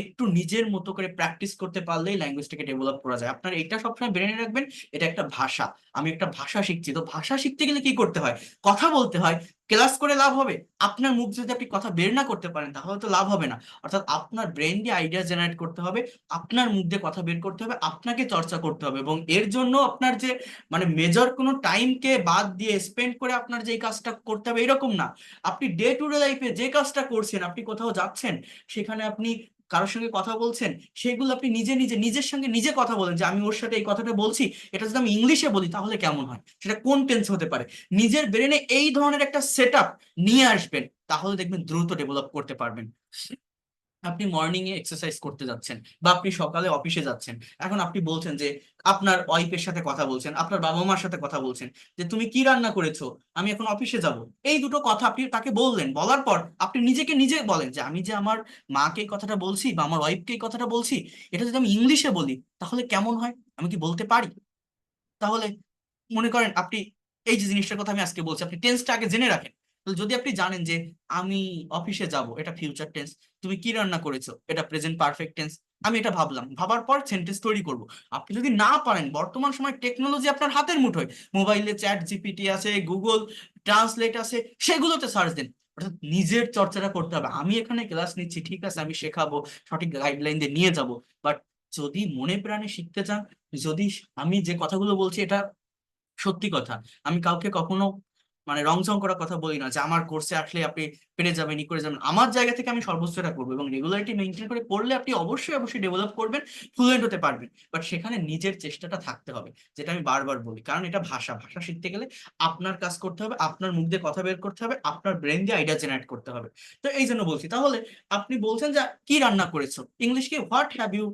একটু নিজের মতো করে প্র্যাকটিস করতে পারলেই ল্যাঙ্গুয়েজটাকে ডেভেলপ করা যায়। আপনার এটা সবসময় ব্রেনে রাখবেন, এটা একটা ভাষা। আমি একটা ভাষা শিখছি, তো ভাষা শিখতে গেলে কি করতে হয়? কথা বলতে হয়। ক্লাস করে লাভ হবে? আপনার মুখ যদি আপনি কথা বের না করতে পারেন তাহলে তো লাভ হবে না। অর্থাৎ আপনার ব্রেন দিয়ে আইডিয়া জেনারেট করতে হবে, আপনার মুখ দিয়ে কথা বের করতে হবে, আপনাকে চর্চা করতে হবে। এবং এর জন্য আপনার যে মানে মেজর কোনো টাইমকে বাদ দিয়ে স্পেন্ড করে আপনার যে কাজটা করতে হবে এরকম না। আপনি ডে টু ডে লাইফে যে কাজটা করছেন, আপনি কোথাও যাচ্ছেন, সেখানে আপনি কারোর সঙ্গে কথা বলছেন, সেগুলো আপনি নিজে নিজে নিজের সঙ্গে নিজে কথা বলেন যে আমি ওর সাথে এই কথাটা বলছি, এটা যদি আমি ইংলিশে বলি তাহলে কেমন হয়, সেটা কোন টেন্স হতে পারে। নিজের ব্রেনে এই ধরনের একটা সেট আপ নিয়ে আসবেন, তাহলে দেখবেন দ্রুত ডেভেলপ করতে পারবেন। আপনি মর্নিং এ এক্সারসাইজ করতে যাচ্ছেন, বা আপনি সকালে অফিসে যাচ্ছেন, এখন আপনি বলছেন যে আপনার ওয়াইফের সাথে কথা বলছেন, আপনার বাবা মার সাথে কথা বলছেন যে তুমি কি রান্না করেছো, আমি এখন অফিসে যাব। এই দুটো কথা আপনি তাকে বললেন, বলার পর আপনি নিজেকে নিজে বলেন যে আমি যে আমার মাকে এই কথাটা বলছি বা আমার ওয়াইফকে এই কথাটা বলছি, এটা যদি আমি ইংলিশে বলি তাহলে কেমন হয়, আমি কি বলতে পারি? তাহলে মনে করেন আপনি এই যে জিনিসটার কথা আমি আজকে বলছি, আপনি টেন্সটা আগে জেনে রাখেন। তাহলে যদি আপনি জানেন যে আমি অফিসে যাব, এটা ফিউচার টেন্স, তুমি কি রান্না করেছো, এটা প্রেজেন্ট পারফেক্ট টেন্স, আমি এটা ভাবলাম, ভাবার পর সেন্টেন্স তৈরি করব। আপনি যদি না পারেন, বর্তমান সময় টেকনোলজি আপনার হাতের মুঠোয়, মোবাইলে চ্যাট জিপিটি আছে, গুগল ট্রান্সলেট আছে, সেগুলোতে সার্চ দেন। অর্থাৎ নিজের চর্চাটা করতে হবে। আমি এখানে ক্লাস নিচ্ছি, ঠিক আছে, আমি শেখাবো, সঠিক গাইডলাইন দিয়ে নিয়ে যাব, বাট যদি মনে প্রাণে শিখতে চান, যদি আমি যে কথাগুলো বলছি এটা সত্যি কথা, আমি কাউকে কখনো মানে রংচং করার কথা বলি না যে আমার কোর্সে আসলে আপনি পেরে যাবেন, ই করে যাবেন। আমার জায়গা থেকে আমি সর্বোচ্চটা করবো, এবং রেগুলারিটি মেনটেন করে করলে আপনি অবশ্যই অবশ্যই ডেভেলপ করবেন, ফ্লুয়েন্ট হতে পারবেন। বাট সেখানে নিজের চেষ্টাটা থাকতে হবে, যেটা আমি বারবার বলি, কারণ এটা ভাষা। ভাষা শিখতে গেলে আপনার কাজ করতে হবে, আপনার মুখ দিয়ে কথা বের করতে হবে, আপনার ব্রেন দিয়ে আইডিয়া জেনারেট করতে হবে। তো এই জন্য বলছি। তাহলে আপনি বলছেন যে কি রান্না করেছো, ইংলিশ কি হোয়াট হ্যাভ ইউ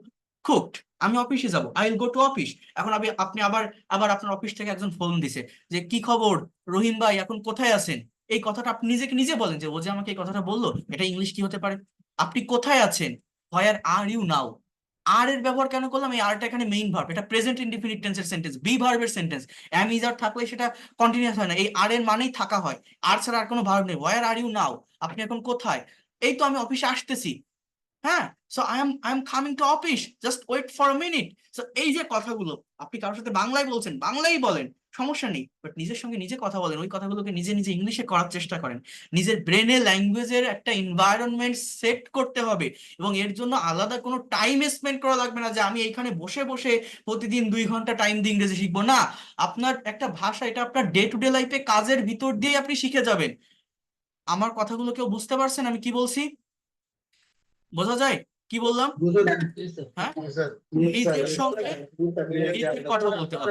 কুকড। আমি অফিসে যাব, I will go to office. এখন আপনি আবার আবার আপনার অফিস থেকে একজন ফোন দিছে যে কি খবর রহিম ভাই, এখন কোথায় আছেন। এই কথাটা আপনি নিজেকে নিজে বলেন যে ও যে আমাকে এই কথাটা বললো, এটা ইংলিশ কি হতে পারে? আপনি কোথায় আছেন, হোয়ার আর ইউ নাও। আর এর ব্যবহার কেন করলাম? এই আরটা এখানে মেইন ভার্ব, এটা প্রেজেন্ট ইনডিফিনিট টেন্সের সেন্টেন্স, বি ভার্বের সেন্টেন্স। এম ইজ আর থাকলে সেটা কন্টিনিউয়াস হয় না, এই আর এর মানেই থাকা হয়। আর ছাড়া আর কোনো ভার্ব নেই। হোয়ার আর ইউ নাও, আপনি এখন কোথায়? এই তো আমি অফিসে আসতেছি। হ্যাঁ, so I am coming to office, just wait for a minute. So এই যে কথাগুলো আপনি কারোর সাথে বাংলায় বলছেন, বাংলাই বলেন, সমস্যা নেই, বাট নিজের সঙ্গে নিজে কথা বলেন, ওই কথাগুলোকে নিজে নিজে ইংলিশে করার চেষ্টা করেন। নিজের ব্রেনে ল্যাঙ্গুয়েজের একটা এনভায়রনমেন্ট সেট করতে হবে, এবং এর জন্য আলাদা কোনো টাইম স্পেন্ড করা লাগবে না যে আমি এইখানে বসে বসে প্রতিদিন 2 ঘন্টা টাইম দিয়ে ইংরেজি শিখবো না। আপনার একটা ভাষা, এটা আপনার ডে টু ডে লাইফে কাজের ভিতর দিয়ে আপনি শিখে যাবেন। আমার কথাগুলো কেউ বুঝতে পারছেন আমি কি বলছি? বোঝা যায় কি বললাম? হ্যাঁ,
Yes, sir.
ইজির সঙ্গে ইজির কথা বলতে হবে।